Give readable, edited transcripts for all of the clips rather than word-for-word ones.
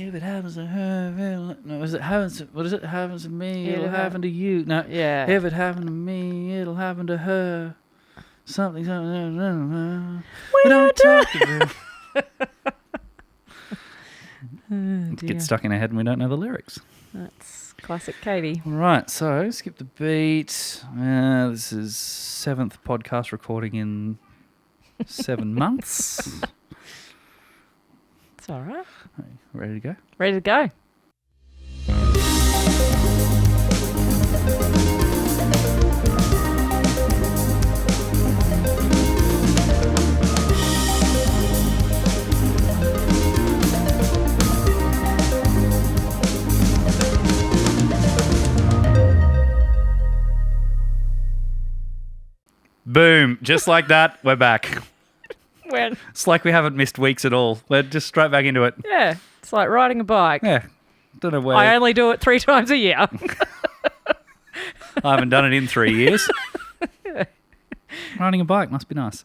If it happens to her, no, is it happens? What is it? Happens to me, it'll happen to you. No, Yeah. If it happened to me, it'll happen to her. Something. We don't talk about. It gets stuck in our head and we don't know the lyrics. That's classic Katie. All right, so skip the beat. This is 7th podcast recording in 7 months. It's all right. Ready to go? Ready to go. Boom. Just like that, we're back. When? It's like we haven't missed weeks at all. We're just straight back into it. Yeah, it's like riding a bike. Yeah. Don't know where. I only do it 3 times a year. I haven't done it in 3 years. Riding a bike must be nice.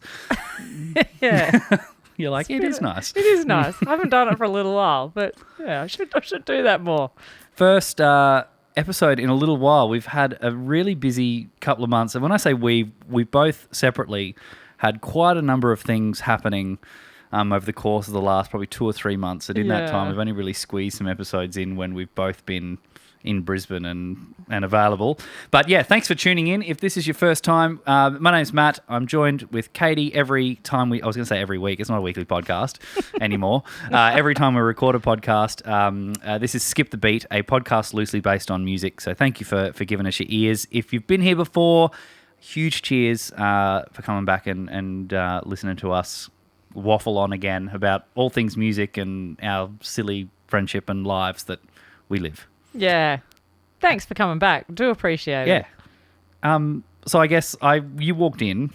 Yeah. You're like, it is nice. It is nice. I haven't done it for a little while, but yeah, I should do that more. First episode in a little while. We've had a really busy couple of months. And when I say we both separately had quite a number of things happening over the course of the last probably 2 or 3 months. And in that time, we've only really squeezed some episodes in when we've both been in Brisbane and available. But yeah, thanks for tuning in. If this is your first time, my name's Matt. I'm joined with Katie every time I was going to say every week. It's not a weekly podcast anymore. Every time we record a podcast, this is Skip the Beat, a podcast loosely based on music. So thank you for giving us your ears. If you've been here before, huge cheers for coming back and listening to us waffle on again about all things music and our silly friendship and lives that we live. Yeah. Thanks for coming back. Do appreciate it. Yeah. So I guess you walked in,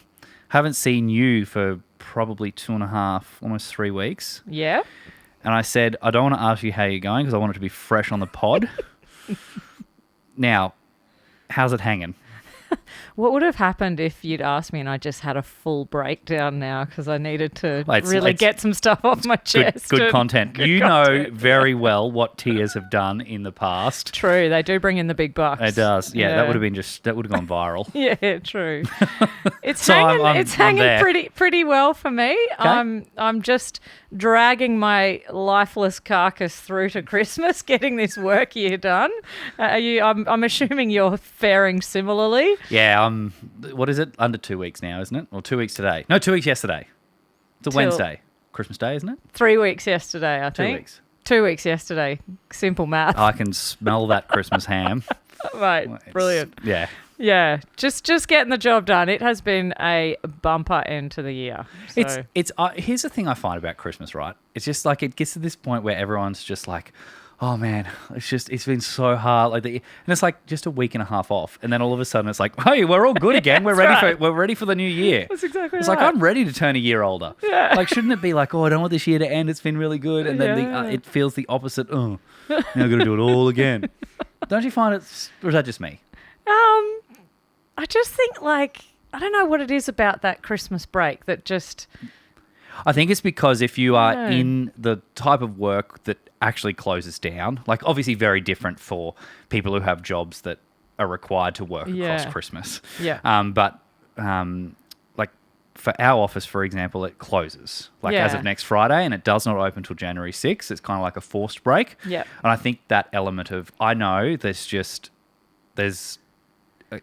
haven't seen you for probably 2.5, almost 3 weeks. Yeah. And I said, I don't want to ask you how you're going because I want it to be fresh on the pod. Now, how's it hanging? What would have happened if you'd asked me and I just had a full breakdown now because I needed to really get some stuff off my chest? Good content. You know very well what tears have done in the past. True, they do bring in the big bucks. It does. Yeah. That would have gone viral. Yeah, true. It's So hanging. I'm It's hanging there. pretty well for me. Okay. I'm just dragging my lifeless carcass through to Christmas, getting this work year done. I'm assuming you're faring similarly. Yeah. What is it? Under 2 weeks now, isn't it? Or 2 weeks today? No, 2 weeks yesterday. It's a Wednesday. Christmas Day, isn't it? 3 weeks yesterday, I think. 2 weeks. 2 weeks yesterday. Simple math. I can smell that Christmas ham. Right. Brilliant. Yeah. Yeah. Just getting the job done. It has been a bumper end to the year. So. It's here's the thing I find about Christmas, right? It's just like it gets to this point where everyone's just like, oh man, it's been so hard. And it's like just a week and a half off, and then all of a sudden it's like, hey, we're all good again. We're ready for the new year. That's exactly It's right. like I'm ready to turn a year older. Yeah. Like, shouldn't it be like, oh, I don't want this year to end. It's been really good, and then it feels the opposite. Oh, now I've got to do it all again. Don't you find it? Or is that just me? I just think I don't know what it is about that Christmas break that just. I think it's because if you are in the type of work that actually closes down, like obviously very different for people who have jobs that are required to work across Christmas. Yeah. But like for our office, for example, it closes as of next Friday, and it does not open until January 6th. It's kind of like a forced break. Yeah. And I think that element of, I know there's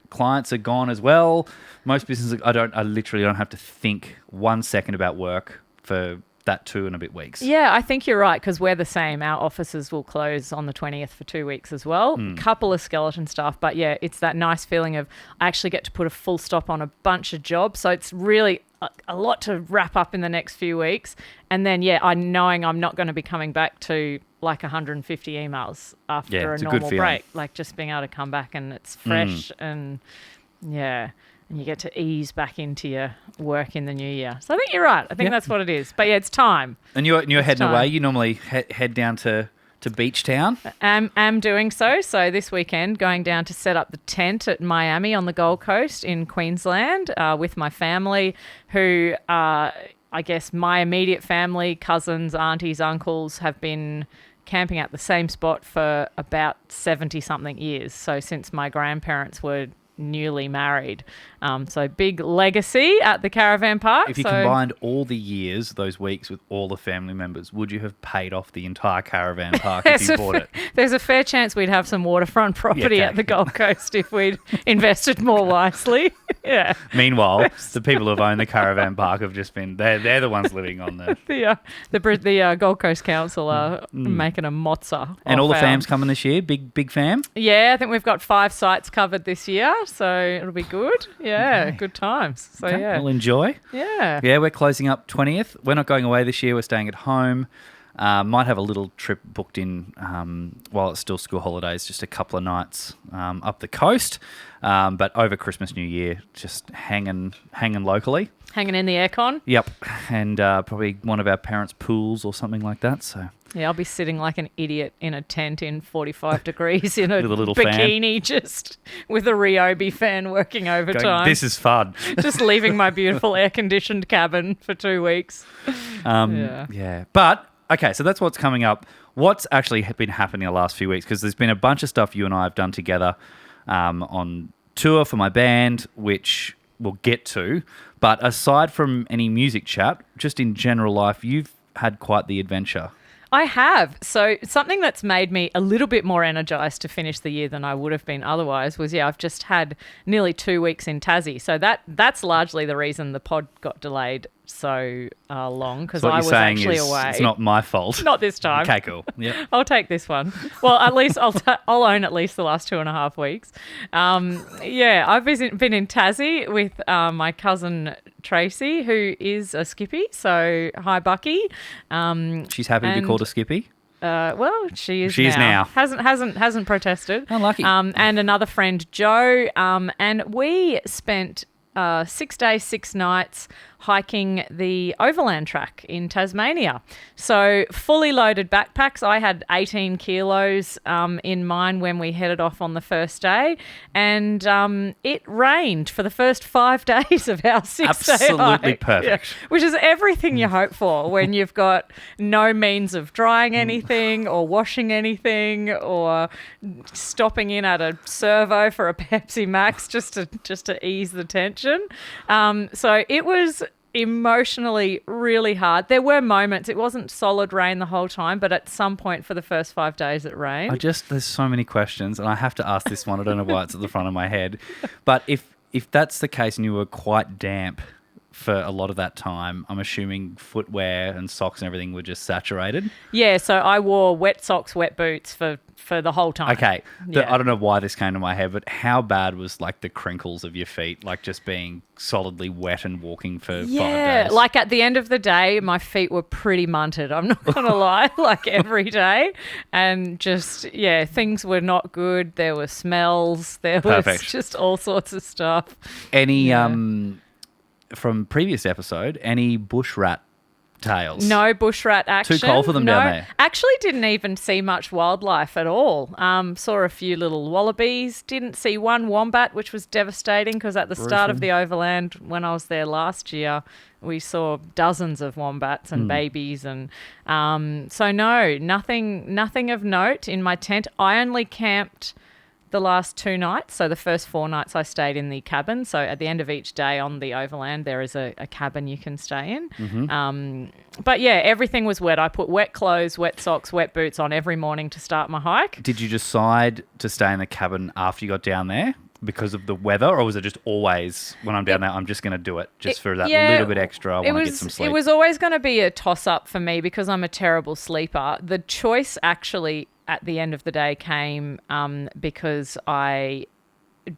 clients are gone as well. Most businesses, I literally don't have to think 1 second about work for that 2 and a bit weeks. Yeah, I think you're right because we're the same. Our offices will close on the 20th for 2 weeks as well. Couple of skeleton staff, but yeah, it's that nice feeling of I actually get to put a full stop on a bunch of jobs. So it's really a lot to wrap up in the next few weeks. And then, knowing I'm not going to be coming back to like 150 emails after a normal break. Like just being able to come back and it's fresh and and you get to ease back into your work in the new year. So I think you're right. I think that's what it is. But yeah, it's time. And you're heading away. You normally head down to Beach Town. Am doing so. So this weekend, going down to set up the tent at Miami on the Gold Coast in Queensland with my family, who I guess my immediate family, cousins, aunties, uncles, have been camping at the same spot for about 70-something years. So since my grandparents were newly married. So big legacy at the caravan park. If you combined all the years, those weeks with all the family members, would you have paid off the entire caravan park if you bought it? There's a fair chance we'd have some waterfront property at the Gold Coast if we'd invested more wisely. Yeah. Meanwhile, the people who have owned the caravan park have just been, they're the ones living on there. The Gold Coast Council are making a mozza. And all the fams coming this year? Big fam? Yeah, I think we've got 5 sites covered this year, so it'll be good. Yeah, good times. So, yeah. We'll enjoy. Yeah. Yeah, we're closing up 20th. We're not going away this year. We're staying at home. Might have a little trip booked in while it's still school holidays, just a couple of nights up the coast. But over Christmas, New Year, just hanging locally. Hanging in the aircon? Yep. And probably one of our parents' pools or something like that. So yeah, I'll be sitting like an idiot in a tent in 45 degrees in a little bikini, just with a Ryobi fan working overtime. This is fun. Just leaving my beautiful air-conditioned cabin for 2 weeks. Yeah. But, okay, so that's what's coming up. What's actually been happening the last few weeks? Because there's been a bunch of stuff you and I have done together on tour for my band, which we'll get to. But aside from any music chat, just in general life, you've had quite the adventure. I have. So something that's made me a little bit more energised to finish the year than I would have been otherwise was, I've just had nearly 2 weeks in Tassie. So that's largely the reason the pod got delayed so long, because I was actually away. It's not my fault. Not this time. Okay, cool. Yeah. I'll take this one. Well, at least I'll own at least the last 2.5 weeks. I've been in Tassie with my cousin Tracy, who is a skippy. So hi, Bucky. She's happy to be called a skippy. Well, she is now. Hasn't protested. Unlucky. And another friend, Joe. And we spent 6 days, 6 nights hiking the overland track in Tasmania. So fully loaded backpacks. I had 18 kilos in mine when we headed off on the first day. And it rained for the first 5 days of our 6-day hike. Absolutely perfect. Yeah, which is everything you hope for when you've got no means of drying anything or washing anything or stopping in at a servo for a Pepsi Max just to ease the tension. So it was emotionally really hard. There were moments, it wasn't solid rain the whole time, but at some point for the first 5 days it rained. There's so many questions, and I have to ask this one. I don't know why it's at the front of my head. But if that's the case and you were quite damp for a lot of that time, I'm assuming footwear and socks and everything were just saturated? Yeah, so I wore wet socks, wet boots for the whole time. Okay. I don't know why this came to my head, but how bad was like the crinkles of your feet, like just being solidly wet and walking for 5 days? Yeah, like at the end of the day, my feet were pretty munted. I'm not going to lie, like every day. And just, things were not good. There were smells. There was just all sorts of stuff. Any, from previous episode, any bush rat tales? No bush rat action. Too cold for them down there? Actually didn't even see much wildlife at all. Saw a few little wallabies. Didn't see one wombat, which was devastating because at the start of the overland, when I was there last year, we saw dozens of wombats and babies. And so no, nothing of note in my tent. I only camped the last 2 nights. So the first 4 nights I stayed in the cabin. So at the end of each day on the overland, there is a cabin you can stay in. Mm-hmm. But everything was wet. I put wet clothes, wet socks, wet boots on every morning to start my hike. Did you decide to stay in the cabin after you got down there because of the weather, or was it just always, when I'm down there, I'm just going to do it just for that little bit extra, I want to get some sleep? It was always going to be a toss-up for me because I'm a terrible sleeper. The choice actually at the end of the day came because I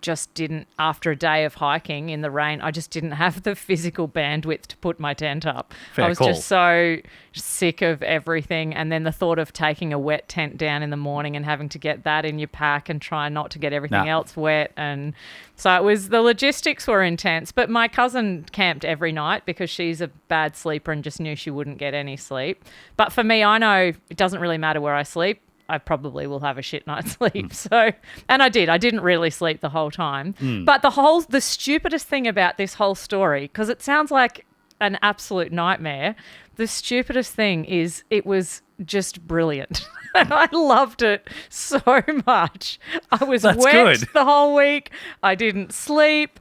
just didn't, after a day of hiking in the rain, I just didn't have the physical bandwidth to put my tent up. I was just so sick of everything. And then the thought of taking a wet tent down in the morning and having to get that in your pack and try not to get everything else wet. And so the logistics were intense. But my cousin camped every night because she's a bad sleeper and just knew she wouldn't get any sleep. But for me, I know it doesn't really matter where I sleep. I probably will have a shit night's sleep. So, and I did. I didn't really sleep the whole time. But the stupidest thing about this whole story, because it sounds like an absolute nightmare. The stupidest thing is it was just brilliant. And I loved it so much. I was That's wet good. the whole week. I didn't sleep.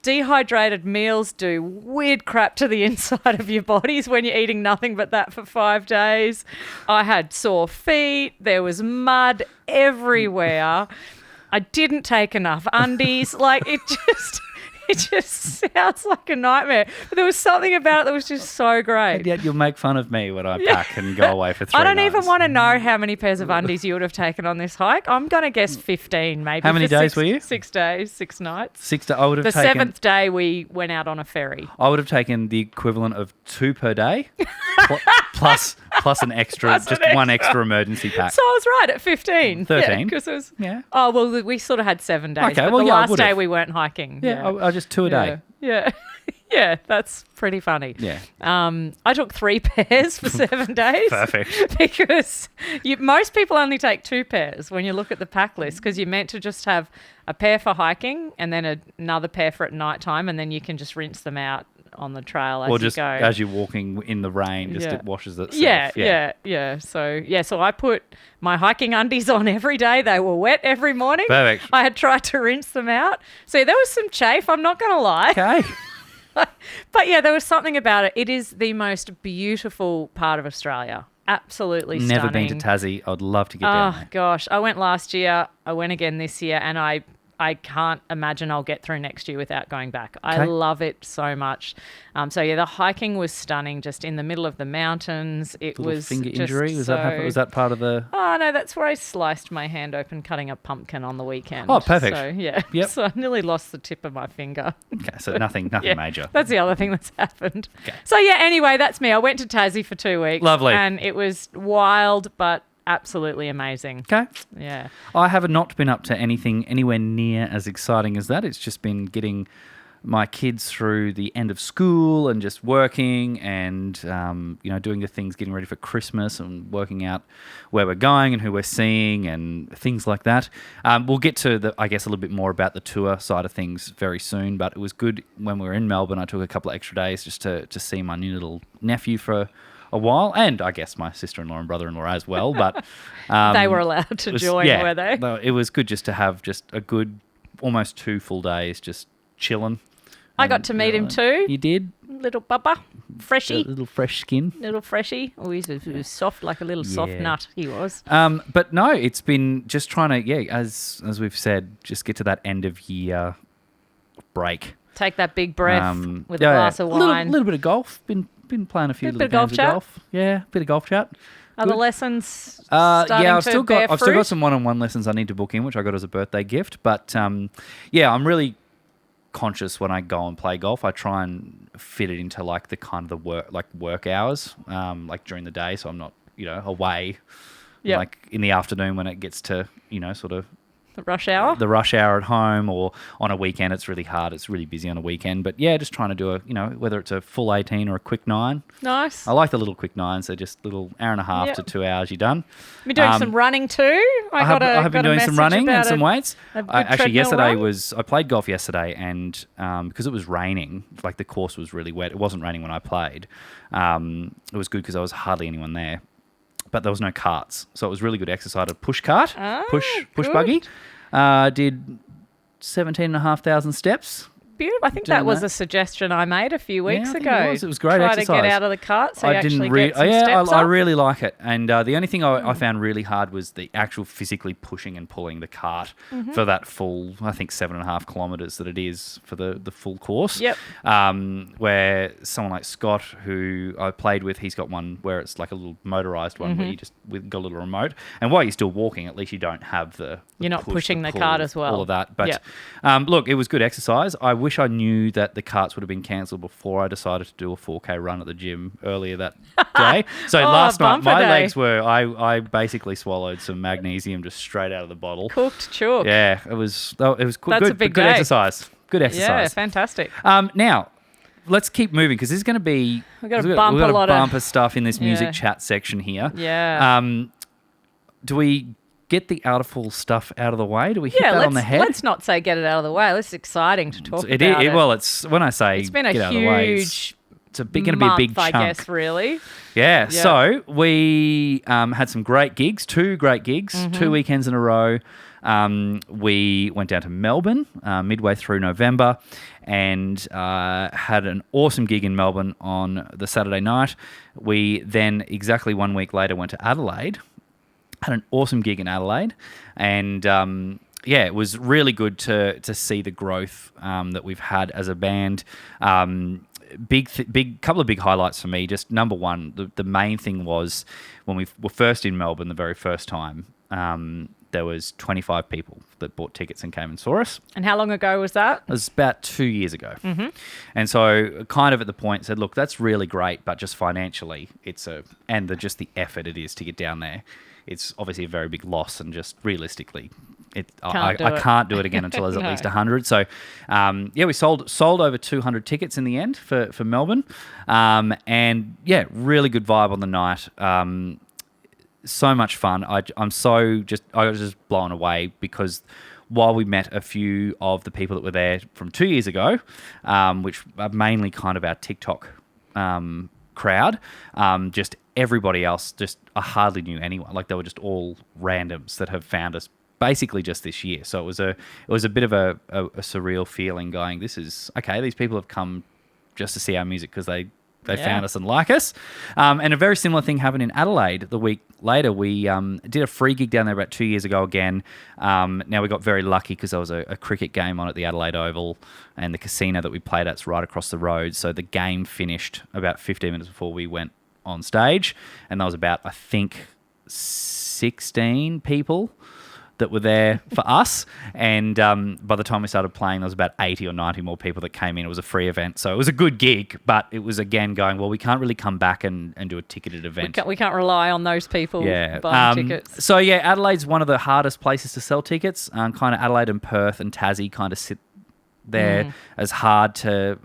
Dehydrated meals do weird crap to the inside of your bodies when you're eating nothing but that for 5 days. I had sore feet. There was mud everywhere. I didn't take enough undies. Like, it just sounds like a nightmare. But there was something about it that was just so great. And yet you'll make fun of me when I pack and go away for 3 I don't nights. even want to know how many pairs of undies you would have taken on this hike. I'm going to guess 15 maybe. How many for days were you? 6 days, 6 nights. I would have The taken, 7th day we went out on a ferry. I would have taken the equivalent of 2 per day, plus an extra, Plus just an one extra. extra emergency pack. So I was right at 15. 13. Because it was. Yeah. Oh, well, we sort of had 7 days. Okay, but well, the yeah, I last would've. day we weren't hiking. Yeah, I just 2 a day. Yeah. Yeah, that's pretty funny. Yeah. I took 3 pairs for 7 days. Perfect. Because most people only take 2 pairs when you look at the pack list, because you're meant to just have a pair for hiking and then another pair for at night time, and then you can just rinse them out on the trail as Or you just go. as you're walking in the rain, just Yeah. it washes itself. Yeah. So I put my hiking undies on every day. They were wet every morning. Perfect. I had tried to rinse them out. So there was some chafe, I'm not going to lie. Okay. But yeah, there was something about it. It is the most beautiful part of Australia. Absolutely stunning. Never been to Tassie. I'd love to get down Oh, there. gosh. I went last year. I went again this year, and I can't imagine I'll get through next year without going back. I Okay. love it so much. So yeah, the hiking was stunning, just in the middle of the mountains. It Little was finger just injury? Was so... that happen? Was that part of the? Oh no, that's where I sliced my hand open cutting a pumpkin on the weekend. Oh, perfect. So yeah, Yep. So I nearly lost the tip of my finger. Okay, so nothing Yeah, major. That's the other thing that's happened. Okay. So yeah, anyway, that's me. I went to Tassie for 2 weeks. Lovely. And it was wild, but absolutely amazing. Okay. Yeah. I have not been up to anything anywhere near as exciting as that. It's just been getting my kids through the end of school and just working and, doing the things, getting ready for Christmas and working out where we're going and who we're seeing and things like that. We'll get to, a little bit more about the tour side of things very soon, but it was good when we were in Melbourne. I took a couple of extra days just to see my new little nephew for a while, and I guess my sister-in-law and brother-in-law as well, but They were allowed to join, were they? No, it was good just to have just a good almost 2 full days just chilling. I got to meet him too. You did? Little bubba, A freshy, little fresh skin. little freshie. Oh, he was soft like a little soft Yeah. nut. He was. But no, it's been just trying to, as we've said, just get to that end of year break. Take that big breath with a Yeah, glass of wine. A little bit of golf. Been playing a few Bit little of golf games of chat? golf. Yeah, bit of golf chat. Are the Good. lessons starting I've to still bear got fruit? some one-on-one lessons I need to book in, which I got as a birthday gift. But I'm really conscious when I go and play golf. I try and fit it into like the kind of the work hours, like during the day, so I'm not away. Yep. Like in the afternoon when it gets to sort of The rush hour? the rush hour at home, or on a weekend. It's really hard. It's really busy on a weekend. But yeah, just trying to do whether it's a full 18 or a quick 9. Nice. I like the little quick 9s. They're just little hour and a half Yep. to 2 hours. You're done. You're doing some running too? I have been doing some running and some weights. a good Actually, treadmill yesterday run? I played golf yesterday, and because it was raining, like the course was really wet. It wasn't raining when I played. It was good because there was hardly anyone there, but there was no carts, so it was really good exercise. A push cart, push good. buggy. Did 17,500 steps. Beautiful. I think Doing that was that. a suggestion I made a few weeks I think ago. it was great Try exercise. to get out of the cart so you actually get some I steps up. really like it. And the only thing I found really hard was the actual physically pushing and pulling the cart for that full, I think 7.5 kilometres that it is for the full course. Yep. Where someone like Scott, who I played with, he's got one where it's like a little motorised one where you just got a little remote. And while you're still walking, at least you don't have the You're not push, pushing the pull, cart as well. all of that. But Yep. look, it was good exercise. I wish I knew that the carts would have been cancelled before I decided to do a 4K run at the gym earlier that day. So last night, bumper my day. legs were, I basically swallowed some magnesium just straight out of the bottle. Cooked chalk. Yeah, it was cool. That's good, a big good day. exercise. Good Yeah, exercise. fantastic. Now, let's keep moving because there's going to be We've got we've to bump we've got a lot of... bumper stuff in this music Yeah. chat section here. Yeah. Do we get the Alta Falls stuff out of the way? Do we hit Yeah, that on the head? let's not say get it out of the way. It's exciting to talk It about is. it. Well, it's when I say It's been get a out of the way, huge it's going to be a big chunk. I guess, really. Yeah. So we had some great gigs, 2 great gigs, 2 weekends in a row. We went down to Melbourne midway through November and had an awesome gig in Melbourne on the Saturday night. We then, exactly 1 week later, went to Adelaide, had an awesome gig in Adelaide, and it was really good to see the growth that we've had as a band. Big couple of big highlights for me. Just number one, the main thing was when we were first in Melbourne the very first time, there was 25 people that bought tickets and came and saw us. And how long ago was that? It was about 2 years ago. And so kind of at the point said, look, that's really great, but just financially, just the effort it is to get down there, it's obviously a very big loss, and just realistically, I can't do it again until there's at least 100. So, we sold over 200 tickets in the end for Melbourne. Really good vibe on the night. So much fun. I was just blown away because while we met a few of the people that were there from 2 years ago, which are mainly kind of our TikTok crowd, just everybody else, just I hardly knew anyone. Like they were just all randoms that have found us basically just this year. So it was a bit of a surreal feeling going, this is, okay, these people have come just to see our music because they found us and like us. And a very similar thing happened in Adelaide the week later. We did a free gig down there about 2 years ago again. Now we got very lucky because there was a cricket game on at the Adelaide Oval, and the casino that we played at's right across the road. So the game finished about 15 minutes before we went on stage. And there was about, I think, 16 people that were there for us, and by the time we started playing, there was about 80 or 90 more people that came in. It was a free event, so it was a good gig, but it was again going, well, we can't really come back and do a ticketed event. We can't rely on those people buying tickets. So Adelaide's one of the hardest places to sell tickets. Kind of Adelaide and Perth and Tassie kind of sit there as hard to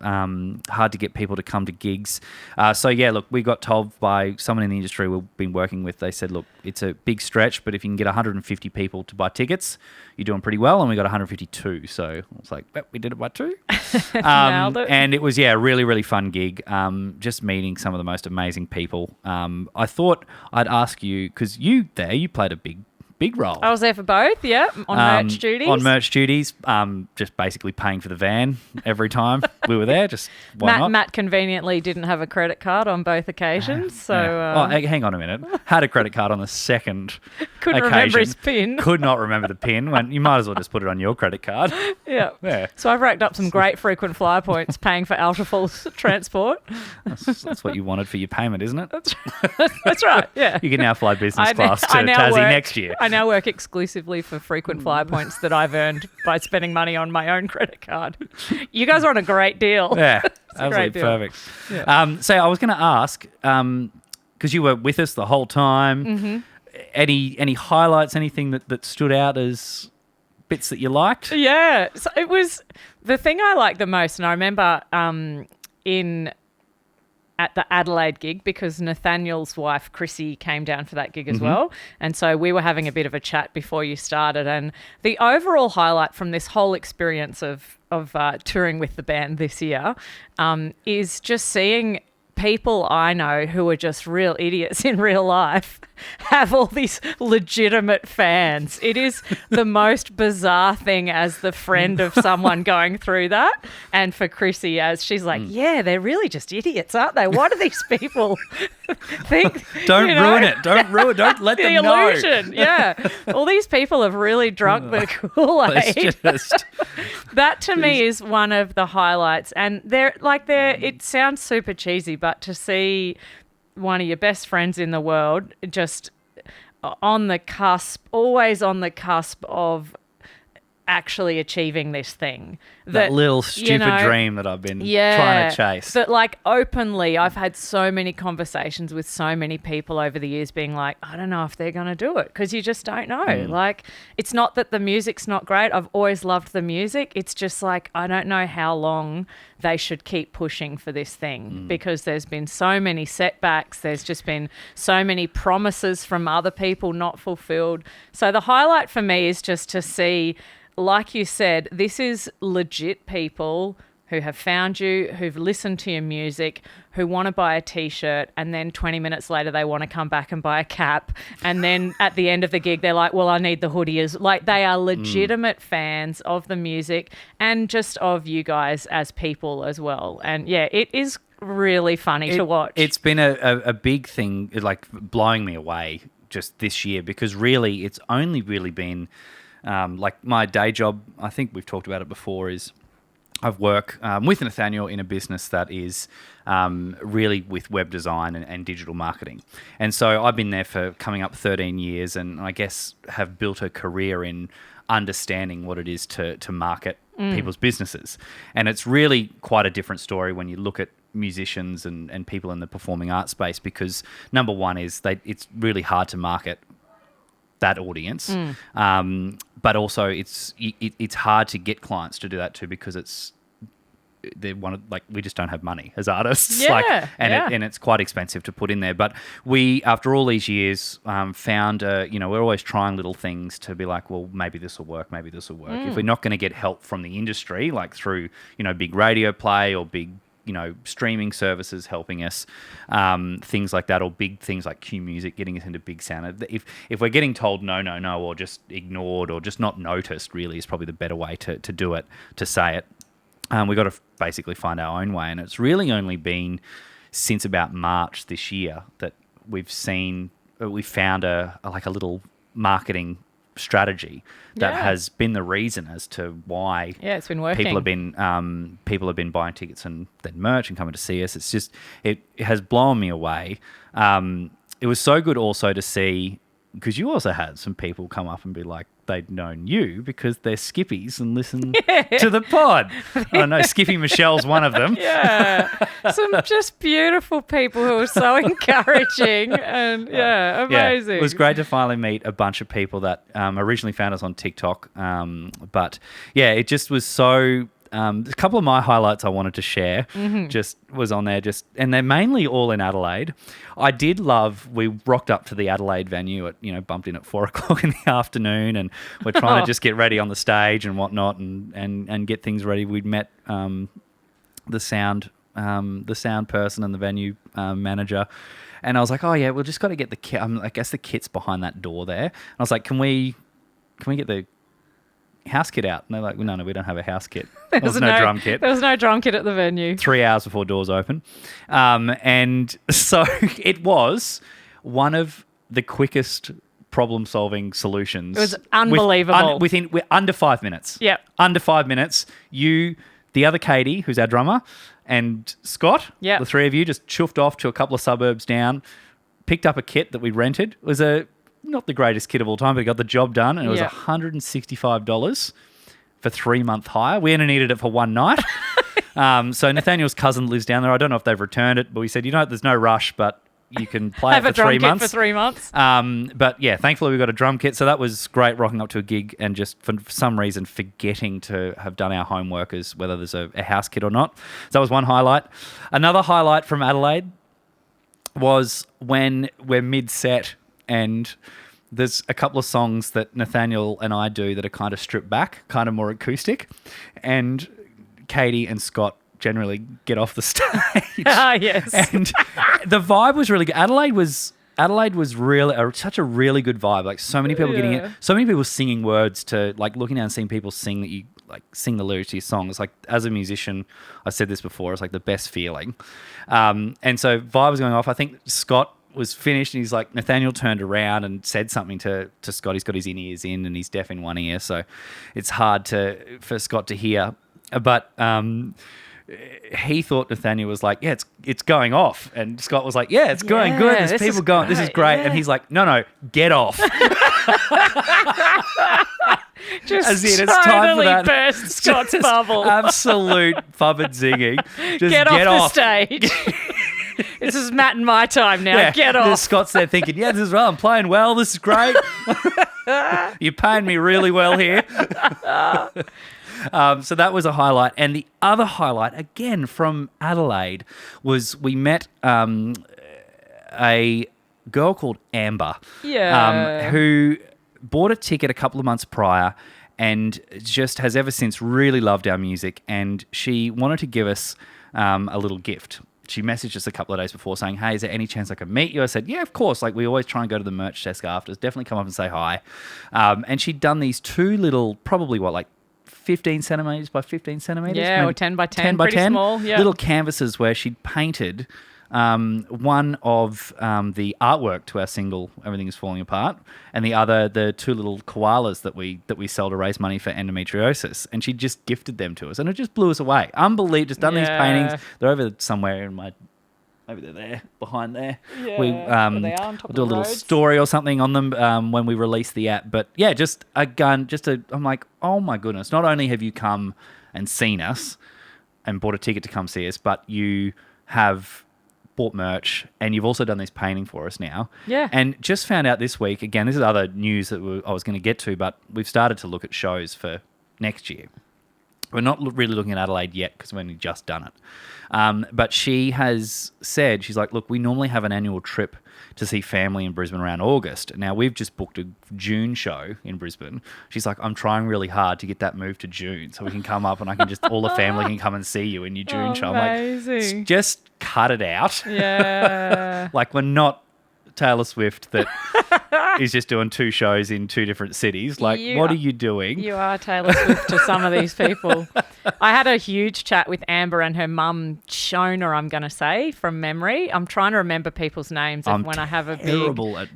get people to come to gigs. Look, we got told by someone in the industry we've been working with. They said, look, it's a big stretch, but if you can get 150 people to buy tickets, you're doing pretty well. And we got 152, so I was like, we did it by 2. Nailed it. And it was a really, really fun gig. Just meeting some of the most amazing people. I thought I'd ask you, because you played a big role. I was there for both, on merch duties. On merch duties, just basically paying for the van every time we were there. Just why not? Matt conveniently didn't have a credit card on both occasions, so. Hang on a minute. Had a credit card on the second couldn't occasion. Remember his PIN. Could not remember the PIN. When you might as well just put it on your credit card. Yeah. So I've racked up some great frequent flyer points paying for Alta Falls transport. That's what you wanted for your payment, isn't it? That's right. Yeah. You can now fly business class to Tassie next year. I now work exclusively for frequent flyer points that I've earned by spending money on my own credit card. You guys are on a great deal. Yeah, absolutely perfect. Yeah. So I was going to ask, because you were with us the whole time, any highlights, anything that stood out as bits that you liked? Yeah, so it was the thing I liked the most, and I remember at the Adelaide gig, because Nathaniel's wife, Chrissy, came down for that gig as well. And so we were having a bit of a chat before you started. And the overall highlight from this whole experience of touring with the band this year is just seeing people I know who are just real idiots in real life have all these legitimate fans. It is the most bizarre thing as the friend of someone going through that. And for Chrissy, as she's like, they're really just idiots, aren't they? What do these people think? Don't ruin it. Don't let them know. The illusion, yeah. All these people have really drunk the Kool-Aid. That to me is one of the highlights. And it sounds super cheesy, but to see one of your best friends in the world just on the cusp, always on the cusp of actually achieving this thing. That little stupid dream that I've been trying to chase. But openly, I've had so many conversations with so many people over the years being like, I don't know if they're going to do it, because you just don't know. It's not that the music's not great. I've always loved the music. It's just I don't know how long they should keep pushing for this thing, because there's been so many setbacks. There's just been so many promises from other people not fulfilled. So the highlight for me is just to see, like you said, this is legit people who have found you, who've listened to your music, who want to buy a T-shirt, and then 20 minutes later they want to come back and buy a cap. And then at the end of the gig, they're like, well, I need the hoodie. Like, they are legitimate fans of the music and just of you guys as people as well. And yeah, it is really funny to watch. It's been a big thing, like blowing me away just this year, because really it's only really been like my day job. I think we've talked about it before, is I've worked with Nathaniel in a business that is really with web design and digital marketing. And so I've been there for coming up 13 years, and I guess have built a career in understanding what it is to market people's businesses. And it's really quite a different story when you look at musicians and people in the performing arts space, because number one is it's really hard to market that audience, but also it's hard to get clients to do that too, because we just don't have money as artists, and it's quite expensive to put in there. But we, after all these years, found we're always trying little things to be like, well, maybe this will work, maybe this will work. If we're not going to get help from the industry, like through big radio play or big streaming services helping us, things like that, or big things like Q Music getting us into big sound. If we're getting told no, or just ignored or just not noticed, really is probably the better way to do it, to say it. We've got to basically find our own way. And it's really only been since about March this year that we found a little marketing strategy that has been the reason as to why it's been working. People have been buying tickets and then merch and coming to see us. It's just it has blown me away. It was so good also to see, because you also had some people come up and be like they'd known you because they're Skippies and listen to the pod. I know Skippy Michelle's one of them. Yeah, some just beautiful people who are so encouraging and amazing. Yeah. It was great to finally meet a bunch of people that originally found us on TikTok. But yeah, it just was so... a couple of my highlights I wanted to share just was on there, and they're mainly all in Adelaide. I did love, we rocked up to the Adelaide venue at, bumped in at 4:00 in the afternoon, and we're trying to just get ready on the stage and whatnot and get things ready. We'd met the sound person and the venue manager. And I was like, oh yeah, we've just got to get the kit. I guess the kit's behind that door there. And I was like, can we get the house kit out? And they're like, no, we don't have a house kit. There was no drum kit. There was no drum kit at the venue. 3 hours before doors open. And so it was one of the quickest problem-solving solutions. It was unbelievable. Within under 5 minutes. Yep. Under 5 minutes, you, the other Katie, who's our drummer, and Scott, the three of you just chuffed off to a couple of suburbs down, picked up a kit that we rented. It was not the greatest kit of all time, but it got the job done, and it was $165 for 3-month hire. We only needed it for one night. So Nathaniel's cousin lives down there. I don't know if they've returned it, but we said, there's no rush, but you can play it for 3 months. Have a drum kit for 3 months. But yeah, thankfully we got a drum kit, so that was great, rocking up to a gig and just for some reason forgetting to have done our homework as whether there's a house kit or not. So that was one highlight. Another highlight from Adelaide was when we're mid-set and there's a couple of songs that Nathaniel and I do that are kind of stripped back, kind of more acoustic, and Katie and Scott generally get off the stage. Yes. And the vibe was really good. Adelaide was really such a really good vibe. Like so many people getting it, so many people singing words to, like, looking down and seeing people sing that you like sing the lyrics to your song. It's like, as a musician, I said this before, it's like the best feeling. And so vibe was going off. I think Scott was finished and he's like, Nathaniel turned around and said something to Scott. He's got his in-ears in and he's deaf in one ear, so it's hard for Scott to hear. But he thought Nathaniel was like, yeah, it's going off. And Scott was like, yeah, it's going good. There's people going, this is great. Yeah. And he's like, no, get off. Just as in, it's time for that. Burst Scott's bubble. Absolute fubbard zinging. Just get off the stage. This is Matt and my time now. Yeah, get off. Scott's there thinking, this is well. I'm playing well. This is great. You're paying me really well here. So that was a highlight. And the other highlight, again, from Adelaide, was we met a girl called Amber, who bought a ticket a couple of months prior and just has ever since really loved our music. And she wanted to give us a little gift. She messaged us a couple of days before saying, hey, is there any chance I can meet you? I said, yeah, of course. Like, we always try and go to the merch desk after. Definitely come up and say hi. And she'd done these two little, probably 15 centimetres by 15 centimetres? Yeah, maybe or 10 by 10, 10 by pretty 10. small. Yeah. Little canvases where she'd painted one of the artwork to our single "Everything Is Falling Apart," and the other the two little koalas that we sell to raise money for endometriosis. And she just gifted them to us, and it just blew us away. Unbelievable! Just done these paintings. They're over somewhere in my. Maybe they're there, behind there. Yeah, we they are on top of do a the little roads. story or something on them when we release the app. But yeah, just a gun. I'm like, oh my goodness! Not only have you come and seen us and bought a ticket to come see us, but you have bought merch, and you've also done this painting for us now. Yeah. And just found out this week, again, this is other news that I was going to get to, but we've started to look at shows for next year. We're not really looking at Adelaide yet because we've only just done it. But she has said, she's like, look, we normally have an annual trip to see family in Brisbane around August. Now, we've just booked a June show in Brisbane. She's like, I'm trying really hard to get that moved to June so we can come up and I can just, all the family can come and see you in your June show. I'm like, just cut it out. Yeah. Like, we're not Taylor Swift that is just doing two shows in two different cities. Like, what are you doing? You are Taylor Swift to some of these people. I had a huge chat with Amber and her mum, Shona, I'm going to say, from memory. I'm trying to remember people's names when I have a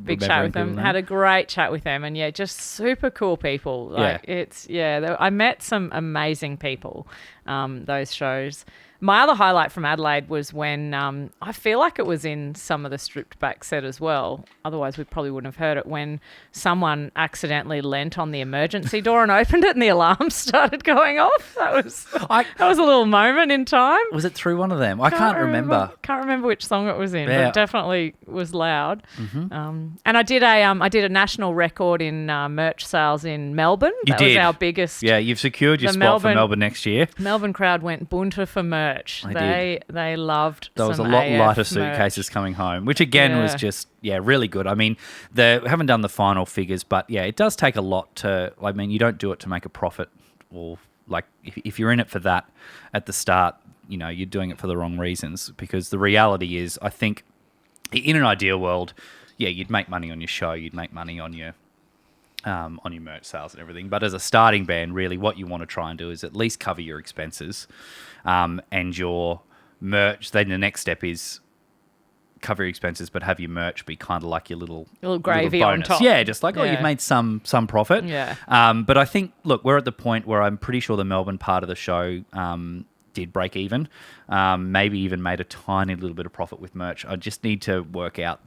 big chat with them. Had a great chat with them, and yeah, just super cool people. Like, I met some amazing people, those shows. My other highlight from Adelaide was when I feel like it was in some of the stripped back set as well. Otherwise, we probably wouldn't have heard it, when someone accidentally leant on the emergency door and opened it and the alarm started going off. That was a little moment in time. Was it through one of them? I can't remember. Can't remember which song it was in, but it definitely was loud. Mm-hmm. And I did a national record in merch sales in Melbourne. That was our biggest. Yeah, you've secured your spot for Melbourne next year. Melbourne crowd went bunter for merch. They loved. There was a lot lighter suitcases coming home, which again was just really good. I mean, we haven't done the final figures, but yeah, it does take a lot to. I mean, you don't do it to make a profit, or like if you're in it for that at the start, you're doing it for the wrong reasons. Because the reality is, I think, in an ideal world, you'd make money on your show, you'd make money on your merch sales and everything. But as a starting band, really what you want to try and do is at least cover your expenses and your merch. Then the next step is cover your expenses, but have your merch be kind of like your little gravy bonus. on top. Yeah, just like, you've made some profit. Yeah. But I think, look, we're at the point where I'm pretty sure the Melbourne part of the show did break even, maybe even made a tiny little bit of profit with merch. I just need to work out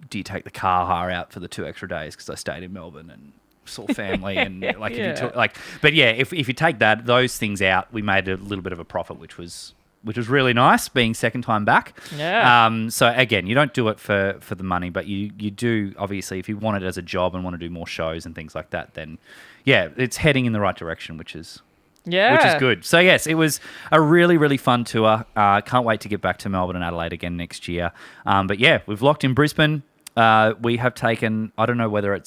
do you take the car hire out for the 2 extra days because I stayed in Melbourne and saw family and if you take those things out, we made a little bit of a profit, which was really nice, being second time back. Yeah. So again, you don't do it for the money, but you do, obviously, if you want it as a job and want to do more shows and things like that, then it's heading in the right direction, which is good. So yes, it was a really, really fun tour. Can't wait to get back to Melbourne and Adelaide again next year. But yeah, we've locked in Brisbane. We have taken, I don't know whether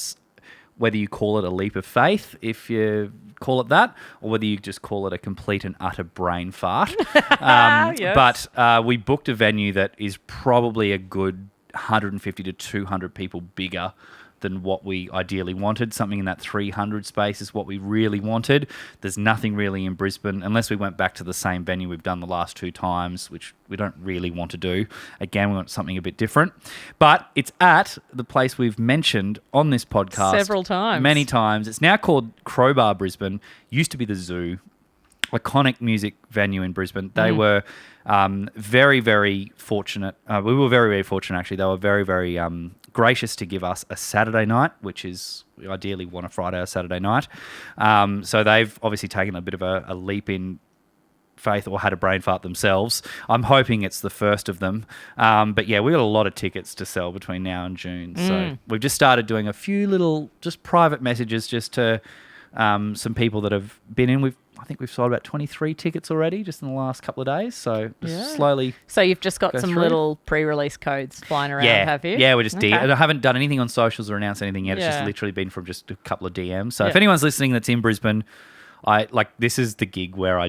you call it a leap of faith, if you call it that, or whether you just call it a complete and utter brain fart. Yes. But we booked a venue that is probably a good 150 to 200 people bigger than what we ideally wanted. Something in that 300 space is what we really wanted. There's nothing really in Brisbane, unless we went back to the same venue we've done the last 2 times, which we don't really want to do. Again, we want something a bit different. But it's at the place we've mentioned on this podcast several times. Many times. It's now called Crowbar Brisbane. Used to be the Zoo. Iconic music venue in Brisbane. They were very, very fortunate. We were very, very fortunate, actually. They were very, very gracious to give us a Saturday night, which is, we ideally want a Friday or Saturday night. So they've obviously taken a bit of a leap in faith, or had a brain fart themselves. I'm hoping it's the first of them. But yeah, we got a lot of tickets to sell between now and June. So we've just started doing a few little just private messages just to some people that have been in. I think we've sold about 23 tickets already just in the last couple of days. So just slowly. So you've just got go some through. little pre-release codes flying around, have you? Yeah, we're just Okay. I haven't done anything on socials or announced anything yet. It's just Yeah. literally been from just a couple of DMs. So if anyone's listening that's in Brisbane, this is the gig where I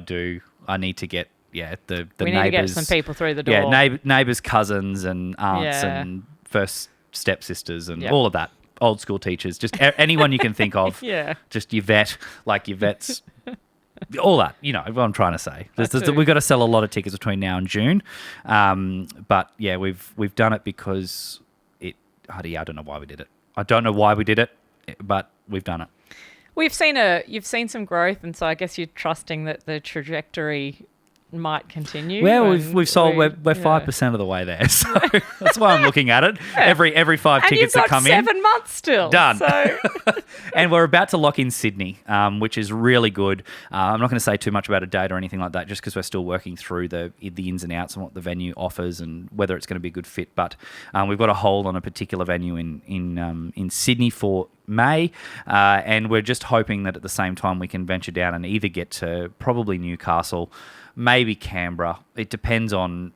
need to get the neighbours. We need to get some people through the door. Yeah, neighbours, cousins, and aunts, Yeah. and first stepsisters, and all of that. Old school teachers, just anyone you can think of. Yeah. Just your vet, like your vets. All that, you know what I'm trying to say. too. We've got to sell a lot of tickets between now and June. But yeah, we've done it because I don't know why we did it. I don't know why we did it, but we've done it. You've seen some growth, and so I guess you're trusting that the trajectory might continue. Well, and we've sold. We're 5% of the way there, so that's why I'm looking at it. Every 5 and tickets you've that got come 7 months still. Done. So and we're about to lock in Sydney, which is really good. I'm not going to say too much about a date or anything like that, just because we're still working through the ins and outs and what the venue offers and whether it's going to be a good fit. But we've got a hold on a particular venue in Sydney for May, and we're just hoping that at the same time we can venture down and either get to probably Newcastle, maybe Canberra. It depends on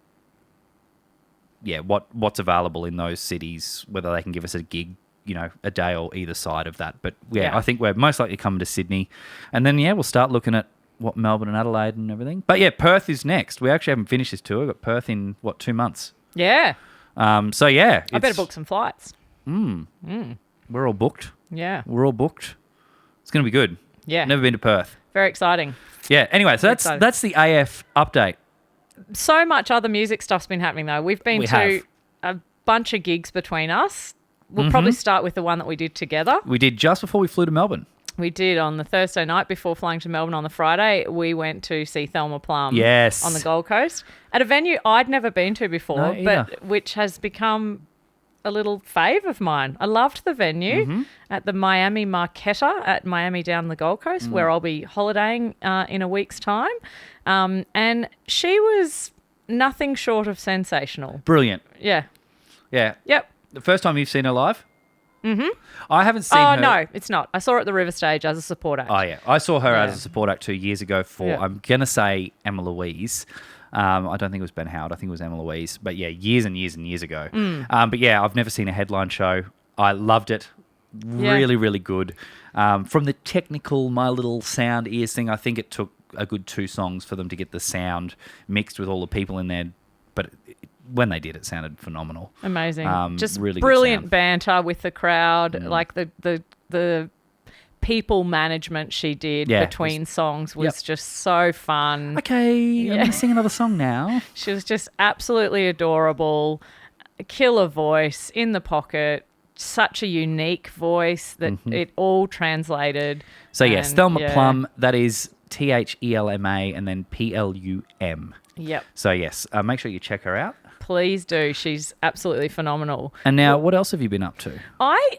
what's available in those cities, whether they can give us a gig, a day or either side of that. But I think we're most likely coming to Sydney, and then we'll start looking at what Melbourne and Adelaide and everything. But Perth is next. We actually haven't finished this tour. We've got Perth in 2 months. yeah, I better book some flights. We're all booked. Yeah, We're all booked. It's going to be good. yeah, Never been to Perth. very exciting. Yeah. Anyway, so Exciting. that's the AF update. So much other music stuff's been happening though. We've been to a bunch of gigs between us. We'll probably start with the one that we did together. We did just before we flew to Melbourne. We did on the Thursday night before flying to Melbourne on the Friday. We went to see Thelma Plum Yes. on the Gold Coast at a venue I'd never been to before, No, either. but which has become a little fave of mine. I loved the venue at the Miami Marquetta at Miami down the Gold Coast, where I'll be holidaying in a week's time. And she was nothing short of sensational. Brilliant. Yeah. Yeah. Yep. The first time you've seen her live? Mm-hmm. I haven't seen her. Oh, no, it's not. I saw her at the River Stage as a support act. Oh, yeah. I saw her as a support act 2 years ago for, I'm going to say, Emma Louise. I don't think it was Ben Howard. I think it was Emma Louise. But years and years and years ago. But I've never seen a headline show. I loved it. Really, really good. From the technical, my little sound ears thing, I think it took a good 2 songs for them to get the sound mixed with all the people in there. But when they did, it sounded phenomenal. Amazing. Just really good brilliant sound. banter with the crowd. Like the people management she did between songs was just so fun. Okay, I'm going to sing another song now. She was just absolutely adorable. A killer voice in the pocket. Such a unique voice that it all translated. So yes, And, Thelma Plum, that is THELMA and then PLUM. Yep. So yes, make sure you check her out. Please do. She's absolutely phenomenal. And now, what else have you been up to?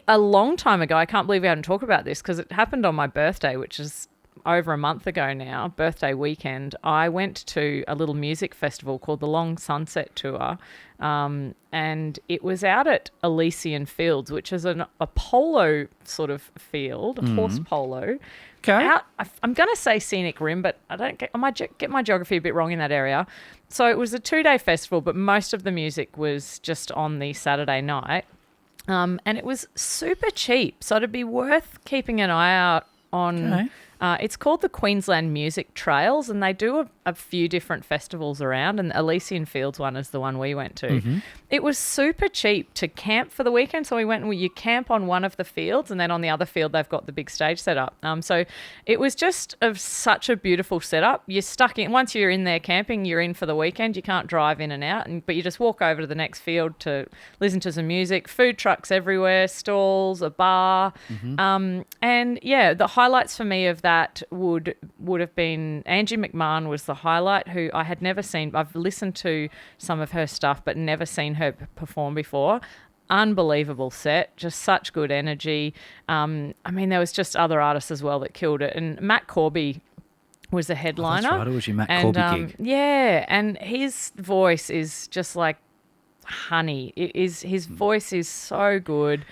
A long time ago, I can't believe we haven't talked about this because it happened on my birthday, which is over a month ago now, birthday weekend. I went to a little music festival called the Long Sunset Tour, and it was out at Elysian Fields, which is a polo sort of field, horse polo. Okay. I'm going to say Scenic Rim, but I might get my geography a bit wrong in that area. So it was a 2-day festival, but most of the music was just on the Saturday night. And it was super cheap, so it'd be worth keeping an eye out on. Okay. It's called the Queensland Music Trails, and they do a few different festivals around, and the Elysian Fields one is the one we went to. It was super cheap to camp for the weekend, so we went and you camp on one of the fields, and then on the other field they've got the big stage set up. So it was just such a beautiful setup. You're stuck in, once you're in there camping, you're in for the weekend. You can't drive in and out, but you just walk over to the next field to listen to some music. Food trucks everywhere, stalls, a bar. And the highlights for me of that would have been Angie McMahon was the highlight, who I had never seen. I've listened to some of her stuff, but never seen her perform before. Unbelievable set, just such good energy. There was just other artists as well that killed it. And Matt Corby was the headliner. That's right, it was your Matt Corby gig. Yeah, and his voice is just like honey. His voice is so good.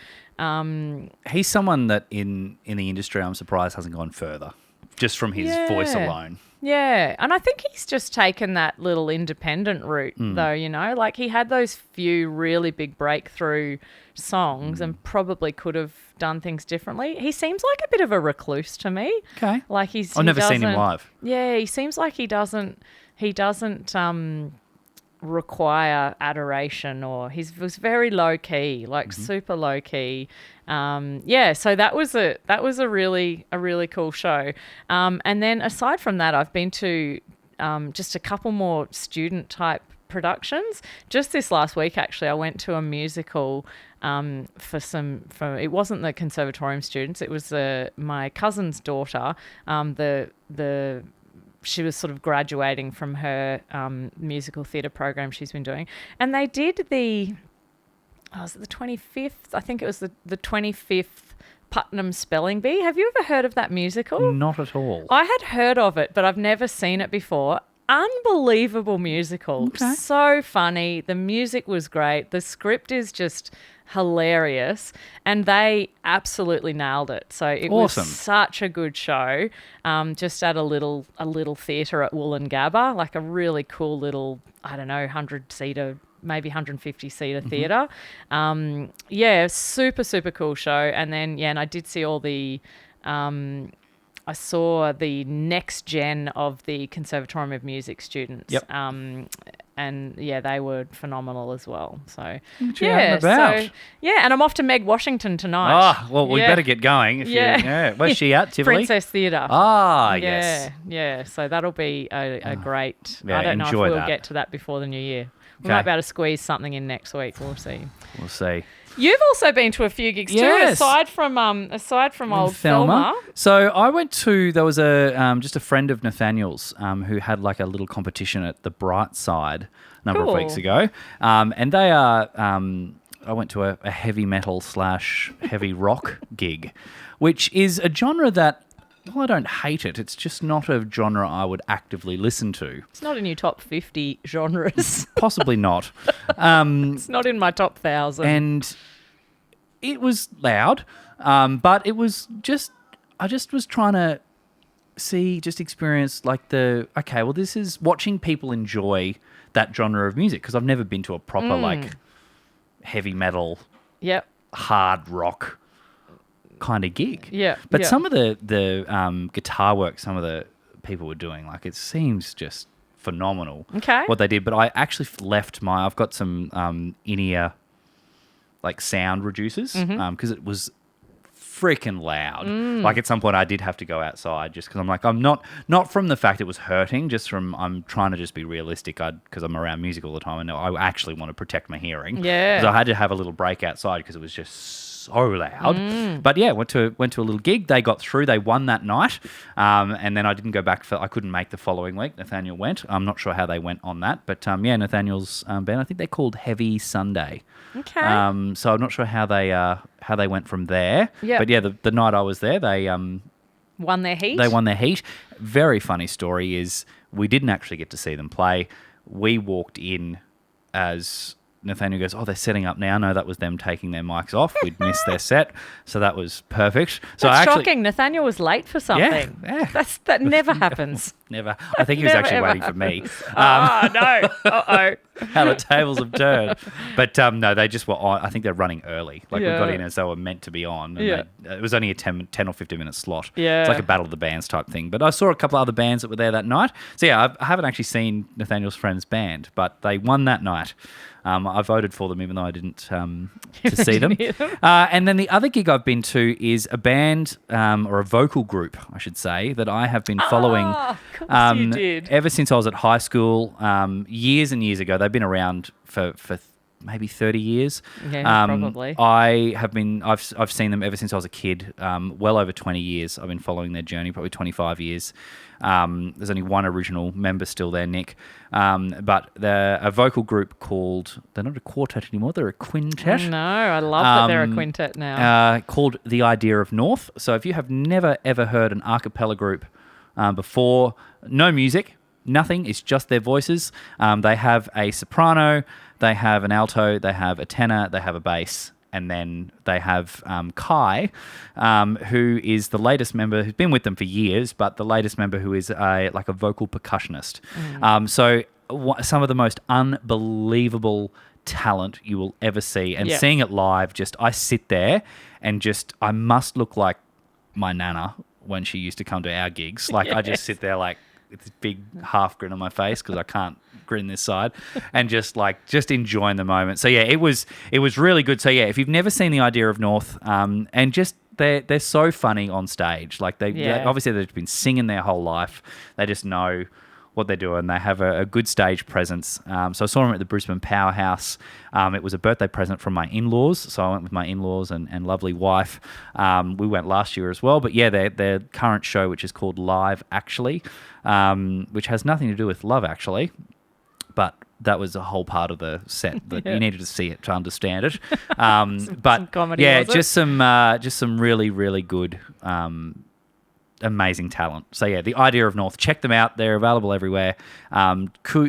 He's someone that in the industry I'm surprised hasn't gone further. just from his voice alone. Yeah, and I think he's just taken that little independent route, though, like he had those few really big breakthrough songs and probably could have done things differently. He seems like a bit of a recluse to me. Okay. Like I've never seen him live. Yeah, he seems like he doesn't require adoration, or he was very low key, like super low key. So that was a really cool show. And then aside from that, I've been to just a couple more student type productions. Just this last week, actually, I went to a musical it wasn't the conservatorium students, it was my cousin's daughter. She was sort of graduating from her musical theatre program she's been doing. And they did was it the 25th? I think it was the 25th Putnam Spelling Bee. Have you ever heard of that musical? Not at all. I had heard of it, but I've never seen it before. Unbelievable musical. Okay. So funny. The music was great. The script is just hilarious, and they absolutely nailed it. So it Awesome. was such a good show. Just at a little theatre at Woolloongabba, like a really cool little, 100-seater, maybe 150-seater theatre. Super, super cool show. And then, and I did see all the... I saw the next gen of the Conservatorium of Music students. Yep. And they were phenomenal as well. So out and about. And I'm off to Meg Washington tonight. Oh, well, we better get going. Where's she at, Tivoli? Princess Theatre. Ah, yes. Yeah. So that'll be a great... I don't know if enjoy we'll that. get to that before the new year. We Okay. might be able to squeeze something in next week. We'll see. We'll see. You've also been to a few gigs too, aside from old Thelma. So I went to, there was just a friend of Nathaniel's who had like a little competition at the Bright Side a number of weeks ago. And they are, I went to a heavy metal / heavy rock gig, which is a genre that, well, I don't hate it. It's just not a genre I would actively listen to. It's not in your top 50 genres. Possibly not. It's not in my top 1,000. And it was loud, but it was just, I just was trying to experience like this is watching people enjoy that genre of music, because I've never been to a proper like heavy metal, hard rock kind of gig. Yeah. But some of the guitar work some of the people were doing, like it seems just phenomenal. Okay. What they did, but I actually left I've got some in-ear like sound reducers because it was freaking loud. Like at some point I did have to go outside just because I'm like, I'm not from the fact it was hurting, just from I'm trying to just be realistic because I'm around music all the time and I actually want to protect my hearing. Yeah. So I had to have a little break outside because it was just so loud. But yeah, went to a little gig. They got through. They won that night. And then I didn't go back I couldn't make the following week. Nathaniel went. I'm not sure how they went on that. But Nathaniel's band, I think they're called Heavy Sunday. Okay. So I'm not sure how they went from there. Yep. But yeah, the night I was there, they won their heat. They won their heat. Very funny story is we didn't actually get to see them play. We walked in as Nathaniel goes, oh, they're setting up now. No, that was them taking their mics off. We'd missed their set, so that was perfect. So That's shocking. Nathaniel was late for something. Yeah. That never happens. Never. I think he was actually waiting for me. No. Uh-oh. How the tables have turned. But no, they just were on. I think they're running early. Like we got in as they were meant to be on. And it was only a 10 or 15 minute slot. Yeah. It's like a battle of the bands type thing. But I saw a couple of other bands that were there that night. So yeah, I haven't actually seen Nathaniel's friend's band, but they won that night. I voted for them even though I didn't to see them. And then the other gig I've been to is a band or a vocal group, I should say, that I have been following of course you did. ever since I was at high school, years and years ago. They've been around for maybe 30 years. Yeah, probably. I've seen them ever since I was a kid. Well over 20 years. I've been following their journey, probably 25 years. There's only one original member still there, Nick. But they're a vocal group called, they're not a quartet anymore, they're a quintet. No, I love that they're a quintet now. Called The Idea of North. So if you have never ever heard an a cappella group before, no music, nothing, it's just their voices. They have a soprano, they have an alto, they have a tenor, they have a bass, and then they have Kai, who is the latest member, who's been with them for years, but the latest member who is a vocal percussionist. So some of the most unbelievable talent you will ever see, and seeing it live, I sit there and I must look like my nana when she used to come to our gigs. I just sit there with this big half grin on my face because I can't grin this side, and just enjoying the moment. So yeah, it was really good. So yeah, if you've never seen the Idea of North, and they're so funny on stage. They obviously they've been singing their whole life. They just know what they're doing. They have a good stage presence. So I saw them at the Brisbane Powerhouse. It was a birthday present from my in-laws, so I went with my in-laws and lovely wife. We went last year as well, but yeah, their current show, which is called Live Actually, which has nothing to do with Love Actually, but that was a whole part of the set that you needed to see it to understand it. But some comedy, yeah, just some really, really good amazing talent. So yeah, the Idea of North, check them out. They're available everywhere.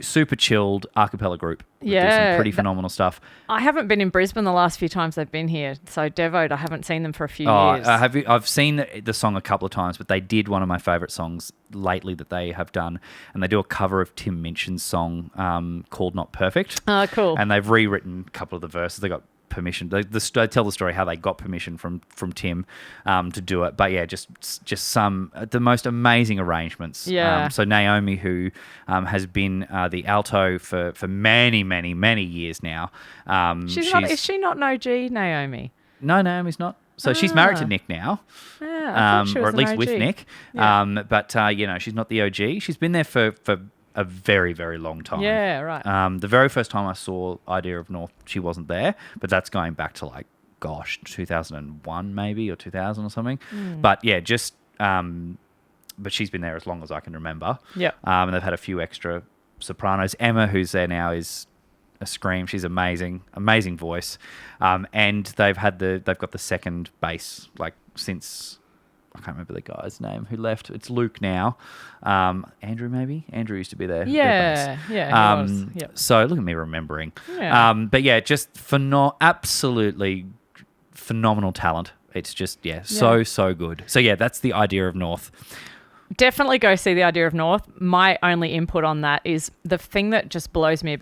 Super chilled a cappella group. Do some pretty phenomenal stuff. I haven't been in Brisbane the last few times they've been here. So Devoed, I haven't seen them for a few years. I've seen the song a couple of times, but they did one of my favourite songs lately that they have done, and they do a cover of Tim Minchin's song called Not Perfect. Oh, cool. And they've rewritten a couple of the verses. They got permission. They tell the story how they got permission from Tim to do it. But yeah, just the most amazing arrangements. Yeah. So Naomi, who has been the alto for many, many, many years now. Is she not no G, Naomi? No, Naomi's not. So she's married to Nick now, I thought she was or at least an with OG. Nick. Yeah. But she's not the OG. She's been there for a very, very long time. Yeah, right. The very first time I saw Idea of North, she wasn't there, but that's going back to 2001 maybe, or 2000 or something. But yeah, but she's been there as long as I can remember. Yeah. And they've had a few extra sopranos. Emma, who's there now, is a scream. She's amazing voice. And they've got the second bass since. I can't remember the guy's name who left. It's Luke now. Andrew, maybe? Andrew used to be there. Yeah, he was. Yep. So look at me remembering. Yeah. But yeah, just absolutely phenomenal talent. It's just, so good. So yeah, that's the Idea of North. Definitely go see the Idea of North. My only input on that is the thing that just blows me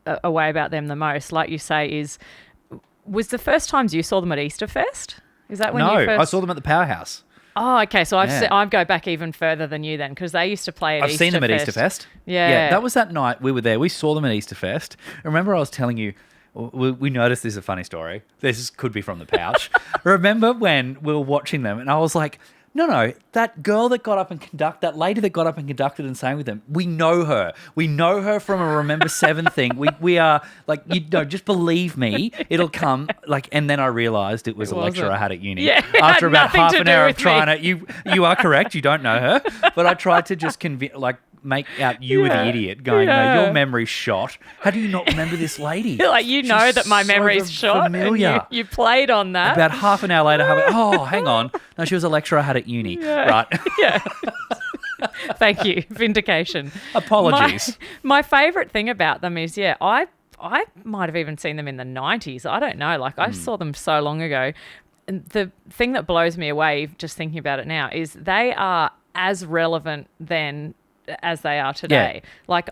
away about them the most, like you say, was the first times you saw them at Easter Fest? Is that when you first... I saw them at the Powerhouse. Oh, okay. So I go back even further than you then, because they used to play at I've Easter seen them at Fest. Easter Fest. Yeah. That was that night we were there. We saw them at Easter Fest. Remember I was telling you, we noticed this is a funny story. This could be from the pouch. Remember when we were watching them and I was like, no, that girl that got up and that lady that got up and conducted and sang with them, we know her. We know her from a Remember 7 thing. We are just believe me, it'll come. And then I realised it was a lecture I had at uni. Yeah, After about half an hour of me. trying to, you are correct, you don't know her, but I tried to just make out you were the idiot, going, no, your memory's shot. How do you not remember this lady? You know that my memory's shot. Familiar. And you played on that. About half an hour later, hang on. No, she was a lecturer I had at uni. Yeah. Right. Yeah. Thank you. Vindication. Apologies. My favourite thing about them is, I might have even seen them in the 90s. I don't know. I saw them so long ago. And the thing that blows me away, just thinking about it now, is they are as relevant then as they are today.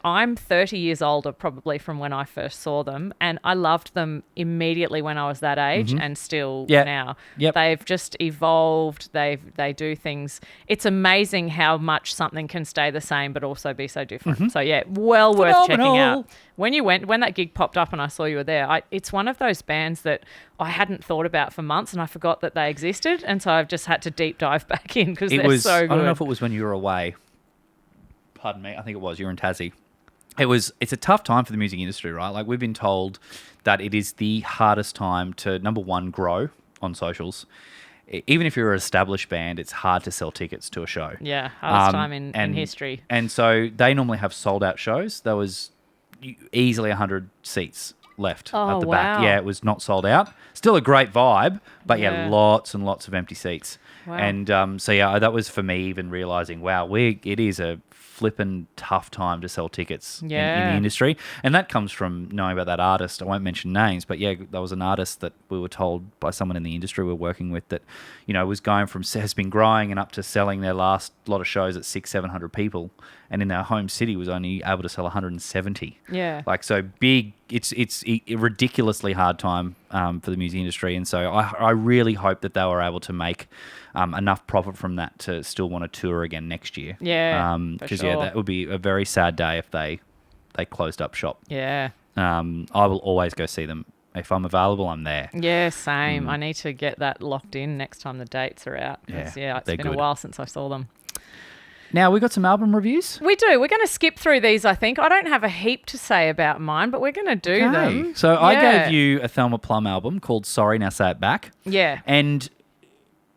I'm 30 years older probably from when I first saw them, and I loved them immediately when I was that age, and still now. Yep. They've just evolved. They do things. It's amazing how much something can stay the same but also be so different. So well worth checking out. When that gig popped up and I saw you were there, it's one of those bands that I hadn't thought about for months, and I forgot that they existed, and so I've just had to deep dive back in because they're so good. I don't know if it was when you were away. Pardon me, I think it was. You were in Tassie. It's a tough time for the music industry, right? We've been told that it is the hardest time to, number one, grow on socials. Even if you're an established band, it's hard to sell tickets to a show. Yeah, hardest time in history. And so they normally have sold out shows. There was easily 100 seats left Oh, at the wow. back. Yeah, it was not sold out. Still a great vibe, but Yeah. lots and lots of empty seats. Wow. And so yeah, that was for me even realizing, wow, it is a flippin' tough time to sell tickets in the Yeah. industry, and that comes from knowing about that artist. I won't mention names, but yeah, that was an artist that we were told by someone in the industry we're working with that, was going from has been growing and up to selling their last lot of shows at 600-700 people, and in their home city was only able to sell 170. Yeah. Like, so big. It's a ridiculously hard time for the music industry, and so I really hope that they were able to make enough profit from that to still want to tour again next year. Yeah, for because sure. that would be a very sad day if they closed up shop. Yeah. I will always go see them if I'm available. I'm there. Yeah, same. I need to get that locked in next time the dates are out. 'Cause, it's they're been a good. while since I saw them. Now we got some album reviews. We do. We're going to skip through these, I think. I don't have a heap to say about mine, but we're going to do them. So I Yeah. gave you a Thelma Plum album called Sorry Now Say It Back. Yeah. And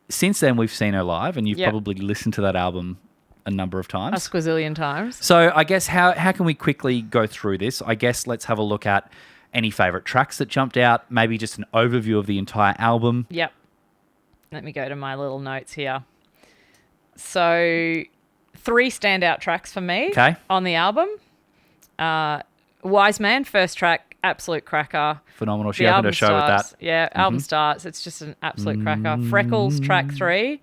since then we've seen her live, and you've Yep. probably listened to that album a number of A times. squazillion times. So I guess how can we quickly go through this? I guess let's have a look at any favourite tracks that jumped out, maybe just an overview of the entire album. Yep. Let me go to my little notes here. So, 3 standout tracks for me Okay. on the album. Wise Man, first track, absolute cracker. Phenomenal. She The opened her album show starts, with that. Yeah, album starts. It's just an absolute cracker. Freckles, track 3.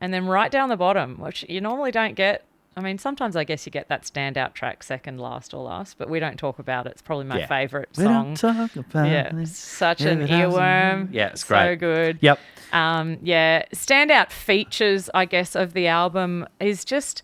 And then right down the bottom, which you normally don't get. I mean, sometimes I guess you get that standout track second last or last, but we don't talk about it. It's probably my favourite We song. don't talk about Yeah, it. it's such an earworm. Yeah, it's So great. good. Yep. Standout features, I guess, of the album is just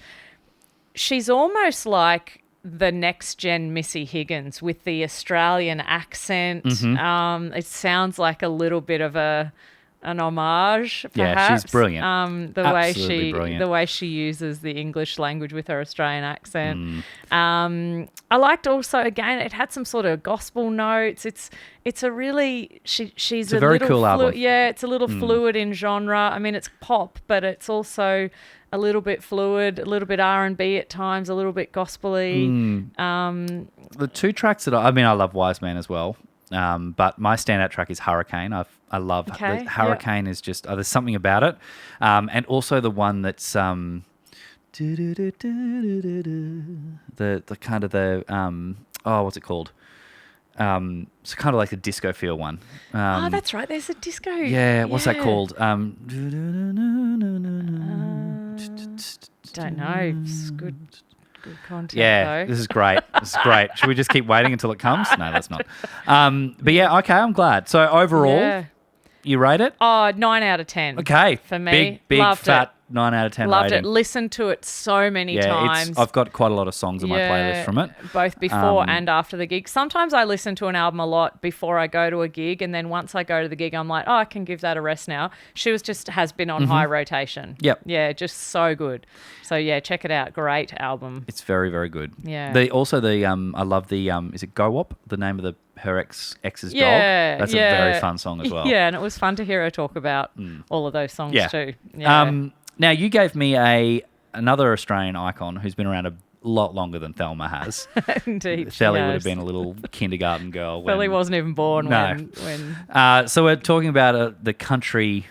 she's almost like the next gen Missy Higgins with the Australian accent. It sounds like a little bit of an homage, perhaps. Yeah, she's brilliant. Absolutely brilliant. The way she uses the English language with her Australian accent. I liked also, again, it had some sort of gospel notes. It's a really she's a very little cool album. Yeah, it's a little fluid in genre. I mean, it's pop, but it's also a little bit fluid, a little bit R&B at times, a little bit gospel-y. The 2 tracks that I love Wise Man as well. But my standout track is Hurricane. I love Okay, Hurricane is just there's something about it, and also the one that's the kind of the what's it called? It's kind of like the disco feel one. That's right. There's a disco. Yeah, what's that called? Don't know. It's good content. Yeah, though. this is great. This is great. Should we just keep waiting until it comes? No, that's not. But yeah, okay, I'm glad. So overall, Yeah. you rate it? Oh, 9 out of 10. Okay. For me. Big Loved fat 9 out of 10 Loved rating. it. Listened to it so many times. I've got quite a lot of songs on my playlist from it. Both before and after the gig. Sometimes I listen to an album a lot before I go to a gig, and then once I go to the gig, I'm like, oh, I can give that a rest now. She has been on high rotation. Yep. Yeah, just so good. So yeah, check it out. Great album. It's very, very good. Yeah. I love the is it Go Wop, the name of her ex's dog? That's a very fun song as well. Yeah, and it was fun to hear her talk about all of those songs Yeah. too. Yeah. Now you gave me another Australian icon who's been around a lot longer than Thelma has. Indeed. Thelly would have been a little kindergarten girl. Thelly wasn't even born No. when So we're talking about the country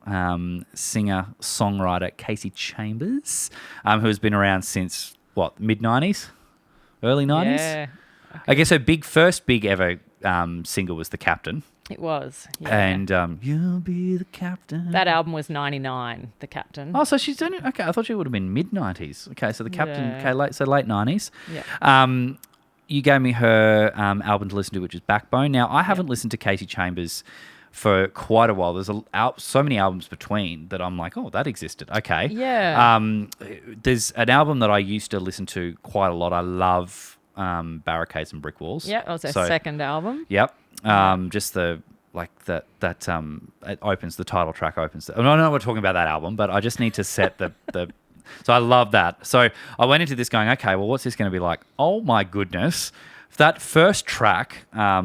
singer songwriter Casey Chambers, who has been around since mid-90s, early 90s. Yeah, I guess her first big ever single was The Captain. it was. Yeah. And You'll Be the Captain. That album was 99, The Captain. Oh, so she's only okay. I thought she would have been mid-90s. Okay, so The Captain. Yeah. Okay, late 90s. Yeah. You gave me her album to listen to, which is Backbone. Now I haven't listened to Casey Chambers for quite a while. There's so many albums between that I'm like, oh, that existed. Okay. Yeah. There's an album that I used to listen to quite a lot. I love Barricades and Brick Walls. Yeah, that was her second album. Yep. Just the it opens, the title track opens. I know we're talking about that album, but I just need to set the so I love that. So I went into this going, okay, well, what's this going to be like? Oh my goodness. That first track, I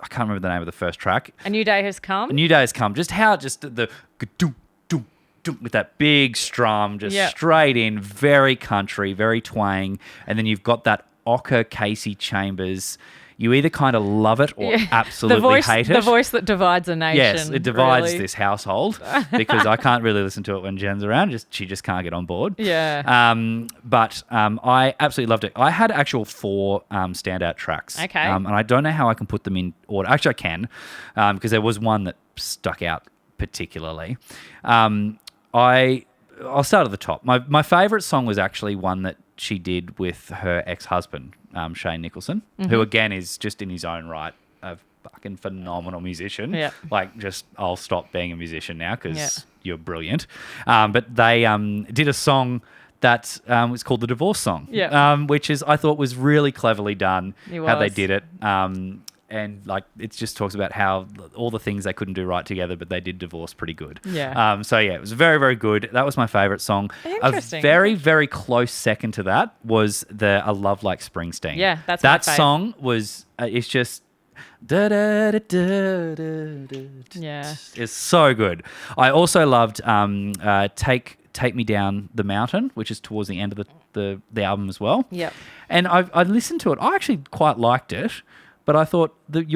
can't remember the name of the first track. A New Day Has Come. A New Day Has Come. Just how the doom, doom, doom, with that big strum, just straight in, very country, very twang. And then you've got that Ocker Casey Chambers you either kind of love it or absolutely hate it. The voice that divides a nation. Yes, it divides really. this household because I can't really listen to it when Jen's around. She just can't get on board. Yeah. But I absolutely loved it. I had actual 4 standout tracks. Okay. And I don't know how I can put them in order. Actually, I can because there was one that stuck out particularly. I'll start at the top. My favourite song was actually one that she did with her ex-husband, Shane Nicholson, who again is just in his own right a fucking phenomenal musician. Yeah. Like, just I'll stop being a musician now because you're brilliant. But they did a song that was called the Divorce Song, which I thought was really cleverly done. How they did it. And like it just talks about how all the things they couldn't do right together, but they did divorce pretty good. Yeah. So yeah, it was very, very good. That was my favourite song. Interesting. A very, very close second to that was A Love Like Springsteen. Yeah, that's that my fave. song was. It's just. Da, da, da, da, da, da, Yeah. It's so good. I also loved Take Me Down the Mountain, which is towards the end of the album as well. Yep. And I listened to it. I actually quite liked it. But I thought that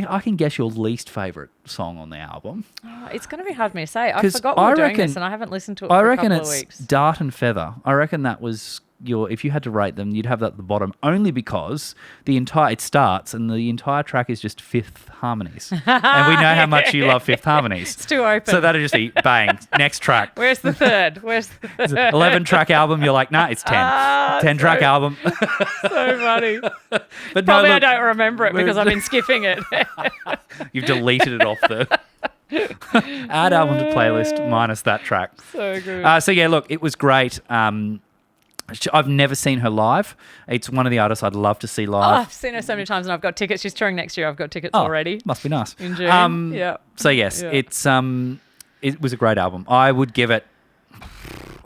I can guess your least favourite song on the album. Oh, it's going to be hard for me to say. I 'Cause forgot we were doing reckon- this and I haven't listened to it for a couple of weeks. Dart and Feather. I reckon that was if you had to rate them, you'd have that at the bottom only because it starts and the entire track is just fifth harmonies. And we know how much you love fifth harmonies. It's too open. So that'd just be bang, next track. Where's the third? 11 track album, you're like, nah, it's 10. 10 track album. So funny. But Probably no, I look, don't remember it because I've been skipping it. you've deleted it off the add album to playlist minus that track. So good. So yeah, look, it was great. I've never seen her live. It's one of the artists I'd love to see live. I've seen her so many times and I've got tickets. She's touring next year. I've got tickets already. Must be nice. In June. So yes, it was a great album. I would give it. I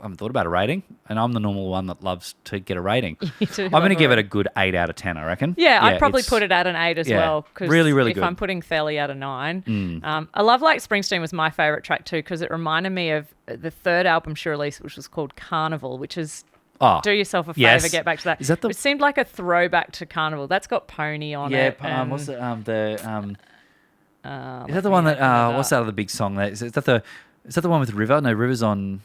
haven't thought about a rating, and I'm the normal one that loves to get a rating. I'm going to give it a good 8 out of 10, I reckon. Yeah, I'd probably put it at an 8 as well. Cause really, really if good. I'm putting Thelly at a 9. A Love Like Springsteen was my favourite track too because it reminded me of the third album she released, which was called Carnival, which is... do yourself a favour, get back to that. Is that it seemed like a throwback to Carnival. That's got Pony on it. Yeah, what's the is that the one that what's that other big song? Is that the one with River? No, River's on.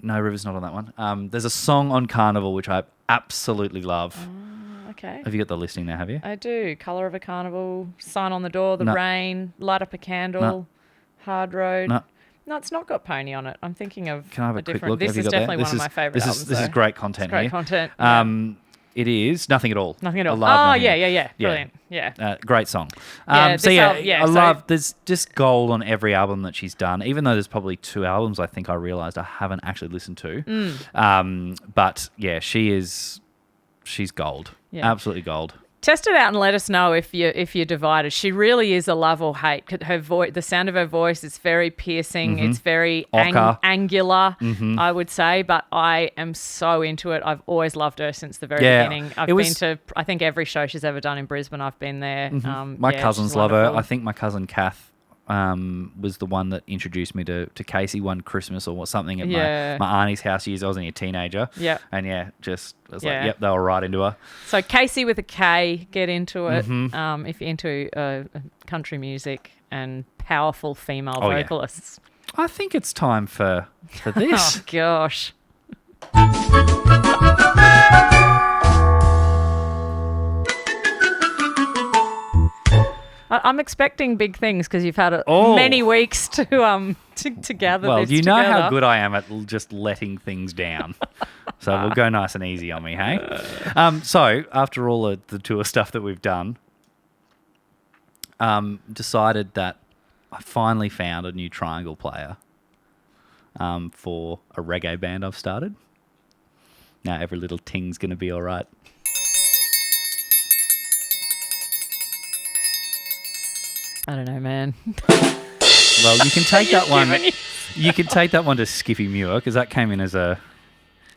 No, River's not on that one. There's a song on Carnival which I absolutely love. Okay. Have you got the listing there? Have you? I do. Colour of a Carnival, Sign on the Door, The Rain, Light Up a Candle, No. Hard Road. No. It's not got Pony on it. I'm thinking of Can I have a quick different. look? This Have you is got that? definitely one of my favourite albums. This is great content. It's great here. content. Yeah. It is Nothing at All. Nothing at all. I love Nothing. Yeah. Brilliant. Yeah. Great song. Yeah, so this yeah, album- yeah, I so- love. There's just gold on every album that she's done. Even though there's probably 2 albums, I think I realised I haven't actually listened to. But yeah, she's gold. Yeah. Absolutely gold. Test it out and let us know if you're divided. She really is a love or hate. Her voice, the sound of her voice is very piercing. It's very angular, I would say. But I am so into it. I've always loved her since the very beginning. I've been to, I think, every show she's ever done in Brisbane. I've been there. My cousins she's love her. wonderful. I think my cousin Kath was the one that introduced me to Casey one Christmas or something at my auntie's house years. I was only a teenager. Yeah. And I was like, yep, they were right into her. So Casey with a K, get into it. If you're into country music and powerful female vocalists. I think it's time for this. Oh gosh. I'm expecting big things because you've had many weeks to gather Well, this you know together. how good I am at just letting things down. So we'll go nice and easy on me, hey? So after all of the tour stuff that we've done, decided that I finally found a new triangle player for a reggae band I've started. Now every little ting's going to be all right. I don't know, man. Well, you can take that one. Giving You can take that one to Skiffy Muir because that came in as a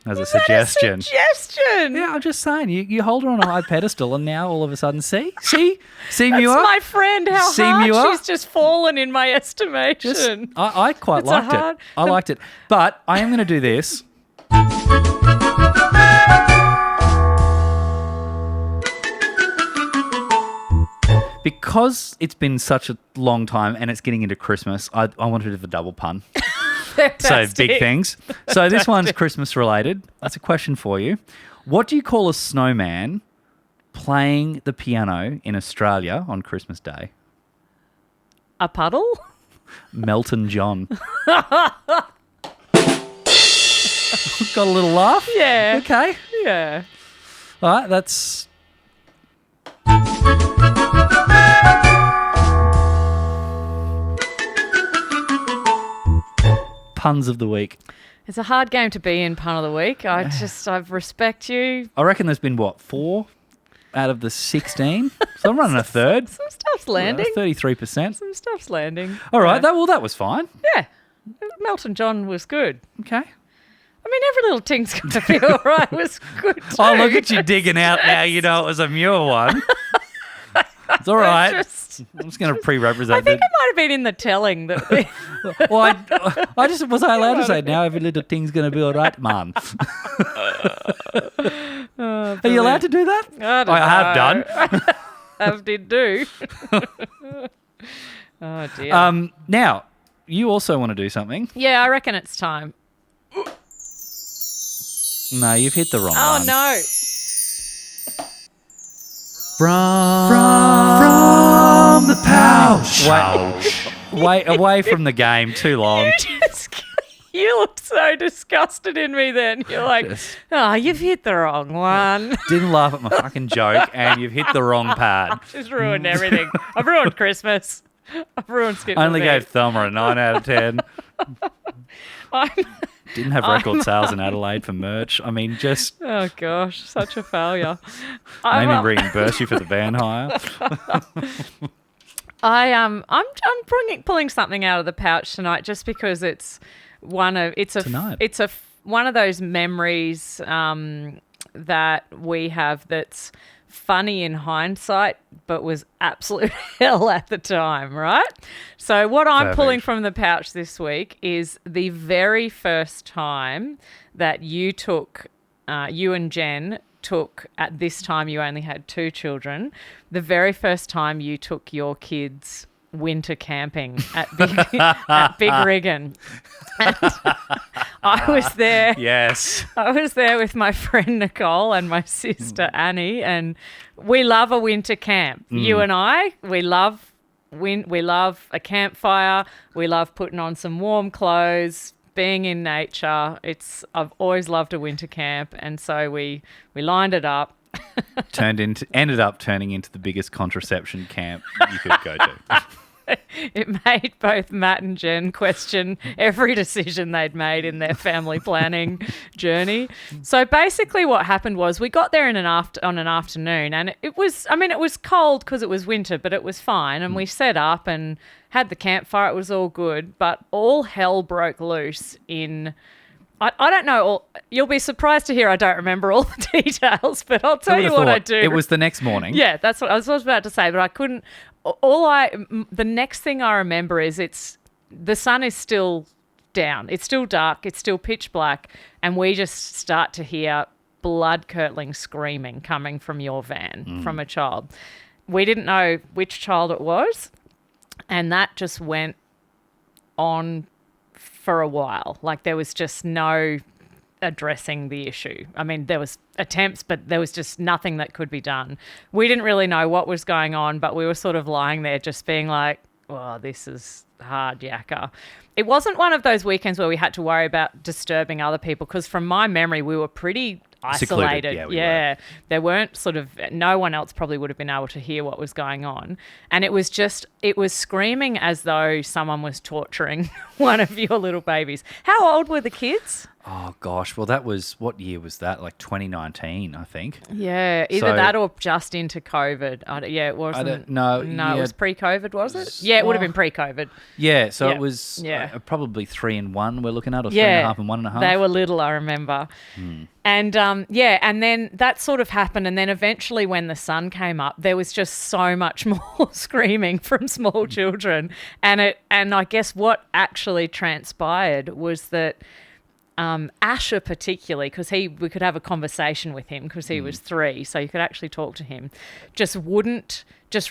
suggestion. Suggestion. Yeah, I'm just saying. You hold her on a high pedestal, and now all of a sudden, see That's Muir. my friend. How See hard Muir? she's just fallen in my estimation. I quite It's a liked hard- it. I liked it, but I am going to do this. Because it's been such a long time and it's getting into Christmas, I wanted to do the double pun. So big things. So this one's Christmas related. That's a question for you. What do you call a snowman playing the piano in Australia on Christmas Day? A puddle? Melton John. Got a little laugh? Yeah. Okay. Yeah. All right, that's... Puns of the week. It's a hard game to be in, pun of the week. I respect you. I reckon there's been, 4 out of the 16? So I'm running a third. Some stuff's landing. 33%. Some stuff's landing. All right, Yeah. that was fine. Yeah. Melton John was good. Okay. I mean, every little thing's going to be all right. It was good too. Oh, look at you digging out now. You know it was a Muir one. It's all right. I'm just going to pre-represent I think it. it might have been in the telling that we... Well, was I allowed to say now every little thing's going to be all right, man? Are you allowed to do that? I have done. I did do. Oh, dear. Now, you also want to do something. Yeah, I reckon it's time. No, you've hit the wrong Oh, one. no. From the pouch. Away from the game. Too long. You looked so disgusted in me then. You're like, oh, you've hit the wrong one. Didn't laugh at my fucking joke, and you've hit the wrong pad. Just ruined everything. I've ruined Christmas. I've ruined Skip. I only gave Thelma a 9 out of 10. Didn't have record sales in Adelaide for merch. I mean, just... Oh, gosh, such a failure. Maybe reimburse you for the van hire. I'm pulling something out of the pouch tonight just because it's one of those memories that we have that's funny in hindsight but was absolute hell at the time, right? So what I'm pulling from the pouch this week is the very first time that you and Jen took, at this time you only had 2 children, the very first time you took your kids winter camping at Big Riggin. And I was there. Yes. I was there with my friend Nicole and my sister Annie, and we love a winter camp. You and I, we love a campfire. We love putting on some warm clothes, being in nature. I've always loved a winter camp, and so we lined it up. Ended up turning into the biggest contraception camp you could go to. It made both Matt and Jen question every decision they'd made in their family planning journey. So basically what happened was we got there on an afternoon, and it was cold because it was winter, but it was fine. And we set up and had the campfire. It was all good, but all hell broke loose in... I don't know. You'll be surprised to hear I don't remember all the details, but I'll tell you what I do. It was the next morning. Yeah, that's what I was about to say, but I couldn't. The next thing I remember is the sun is still down. It's still dark. It's still pitch black, and we just start to hear blood-curdling screaming coming from your van from a child. We didn't know which child it was, and that just went on for a while. Like, there was just no addressing the issue. I mean, there was attempts, but there was just nothing that could be done. We didn't really know what was going on, but we were sort of lying there just being like, oh, this is hard yakka. It wasn't one of those weekends where we had to worry about disturbing other people, because from my memory, we were pretty isolated. Secluded. Yeah, there weren't no one else probably would have been able to hear what was going on. And it was screaming as though someone was torturing one of your little babies. How old were the kids? Oh, gosh. Well, that was, what year was that? Like 2019, I think. Yeah, either that or just into COVID. It wasn't. I don't know. No, it was pre-COVID, was it? Yeah, it would have been pre-COVID. Yeah, so it was probably 3 and 1 we're looking at, or 3.5 and 1.5. They were little, I remember. And and then that sort of happened, and then eventually when the sun came up, there was just so much more screaming from small children, and I guess what actually transpired was that Asher particularly, because we could have a conversation with him because he was 3, so you could actually talk to him, just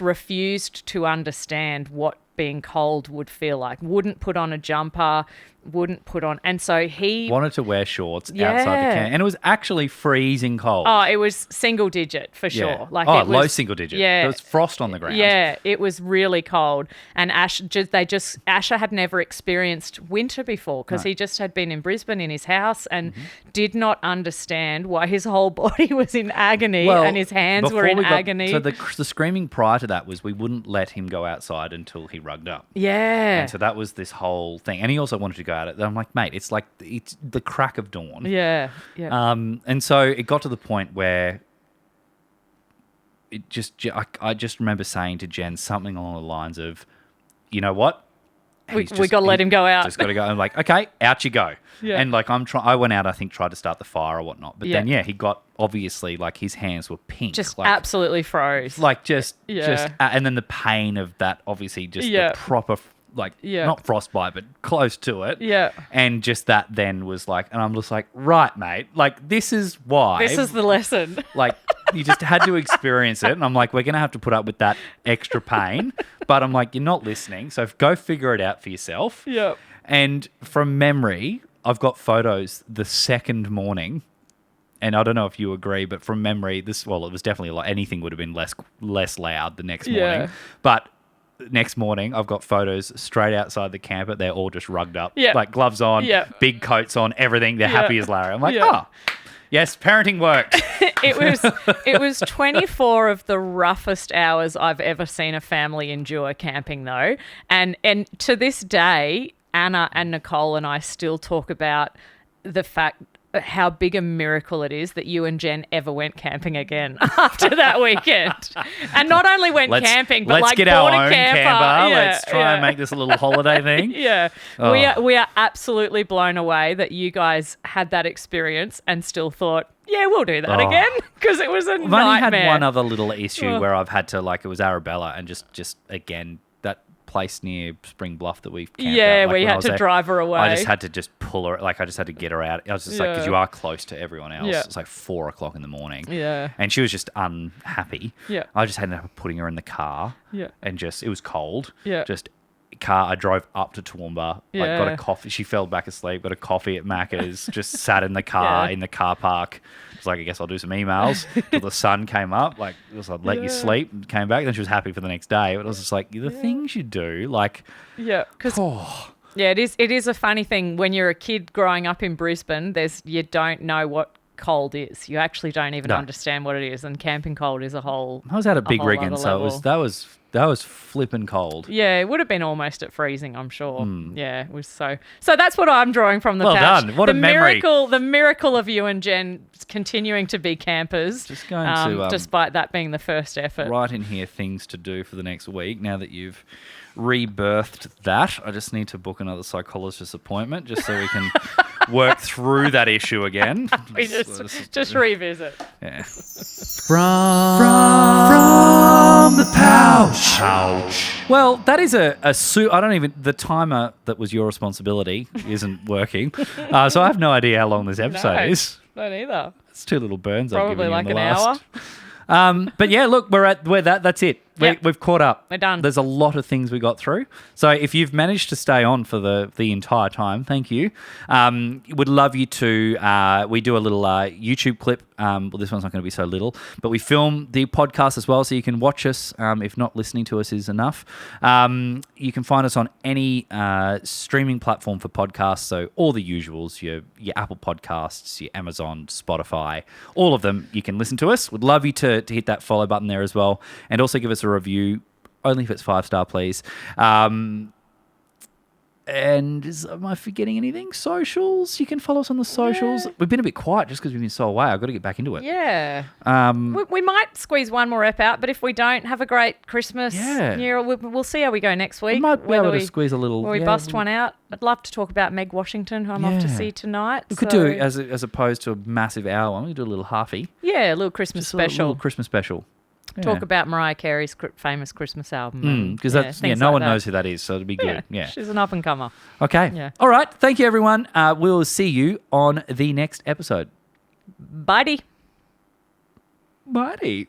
refused to understand what being cold would feel like, wouldn't put on a jumper, and so he wanted to wear shorts outside the camp, and it was actually freezing cold. Oh, it was single digit for sure. Yeah. Like low single digit. Yeah, there was frost on the ground. Yeah, it was really cold, and Asher had never experienced winter before because he just had been in Brisbane in his house and did not understand why his whole body was in agony and his hands were in agony. So the screaming prior to that was we wouldn't let him go outside until he rugged up. Yeah, and so that was this whole thing, and he also wanted to go at it. I'm like, mate, it's the crack of dawn. Yeah. And so it got to the point where I just remember saying to Jen something along the lines of, you know what? We got to let him go out. Just got to go. I'm like, okay, out you go. Yeah. And like I went out, I think, tried to start the fire or whatnot. But then, he got, obviously, like his hands were pink. Just absolutely froze. Like and then the pain of that, obviously, just the proper, not frostbite, but close to it. Yeah. And just that then was like, and I'm just like, right, mate, like this is why. This is the lesson. Like you just had to experience it. And I'm like, we're going to have to put up with that extra pain. But I'm like, you're not listening. So go figure it out for yourself. Yeah. And from memory, I've got photos the second morning. And I don't know if you agree, but from memory, it was definitely like anything would have been less loud the next morning. But next morning, I've got photos straight outside the camper. They're all just rugged up, like gloves on, big coats on, everything. They're happy as Larry. I'm like, yes, parenting worked. It was 24 of the roughest hours I've ever seen a family endure camping, though. And to this day, Anna and Nicole and I still talk about the fact how big a miracle it is that you and Jen ever went camping again after that weekend. And not only went camping, but let's get bought our a own camper. camper. Let's try and make this a little holiday thing. Yeah. Oh. We are absolutely blown away that you guys had that experience and still thought, yeah, we'll do that again, because it was a nightmare. I've only had one other little issue where I've had to, it was Arabella, and just again, that place near Spring Bluff that we camped out. We had to drive her away. I just had to just pull her, I just had to get her out. I was just because you are close to everyone else. It's like 4 o'clock in the morning. Yeah. And she was just unhappy. Yeah. I just ended up putting her in the car. Yeah. And it was cold. Yeah. I drove up to Toowoomba, got a coffee. She fell back asleep, got a coffee at Macca's, just sat in the car, in the car park. It's like, I guess I'll do some emails till the sun came up. Like, I'd let you sleep and came back. Then she was happy for the next day. But it was just like, the things you do, because it is a funny thing when you're a kid growing up in Brisbane. You don't know what cold is. You actually don't even understand what it is, and camping cold is a whole. I was at a big rigging, so that was flipping cold. Yeah, it would have been almost at freezing, I'm sure. Yeah, it was so. So that's what I'm drawing from the pouch. Done. What a memory. The miracle of you and Jen continuing to be campers. Just going to despite that being the first effort. Write in here things to do for the next week. Now that you've rebirthed that, I just need to book another psychologist appointment just so we can work through that issue again. We just revisit. Yeah. From the pouch. Well, that is I don't even, the timer that was your responsibility isn't working. So I have no idea how long this episode is. Don't either. It's 2 little burns. Probably I've given you like in the an last. But yeah, look, that's it. We've caught up. We're done. There's a lot of things we got through. So if you've managed to stay on for the entire time, thank you. Would love you to. We do a little YouTube clip. Well, this one's not going to be so little, but we film the podcast as well, so you can watch us. If not listening to us is enough, you can find us on any streaming platform for podcasts. So all the usuals, your Apple Podcasts, your Amazon, Spotify, all of them. You can listen to us. Would love you to hit that follow button there as well, and also give us a review, only if it's 5-star, please. And am I forgetting anything? Socials. You can follow us on the socials. Yeah. We've been a bit quiet just because we've been so away. I've got to get back into it. Yeah. We might squeeze one more ep out, but if we don't, have a great Christmas. Yeah. We'll see how we go next week. We might be able to squeeze a little. We bust one out. I'd love to talk about Meg Washington, who I'm off to see tonight. We could do, as opposed to a massive hour one, we could do a little halfie. Yeah, a little Christmas special. A little Christmas special. talk about Mariah Carey's famous Christmas album. Because things no like one that. knows who that is, so it'd be good. Yeah. She's an up and comer. Okay. Yeah. All right. Thank you, everyone. We'll see you on the next episode. Bye. Bye.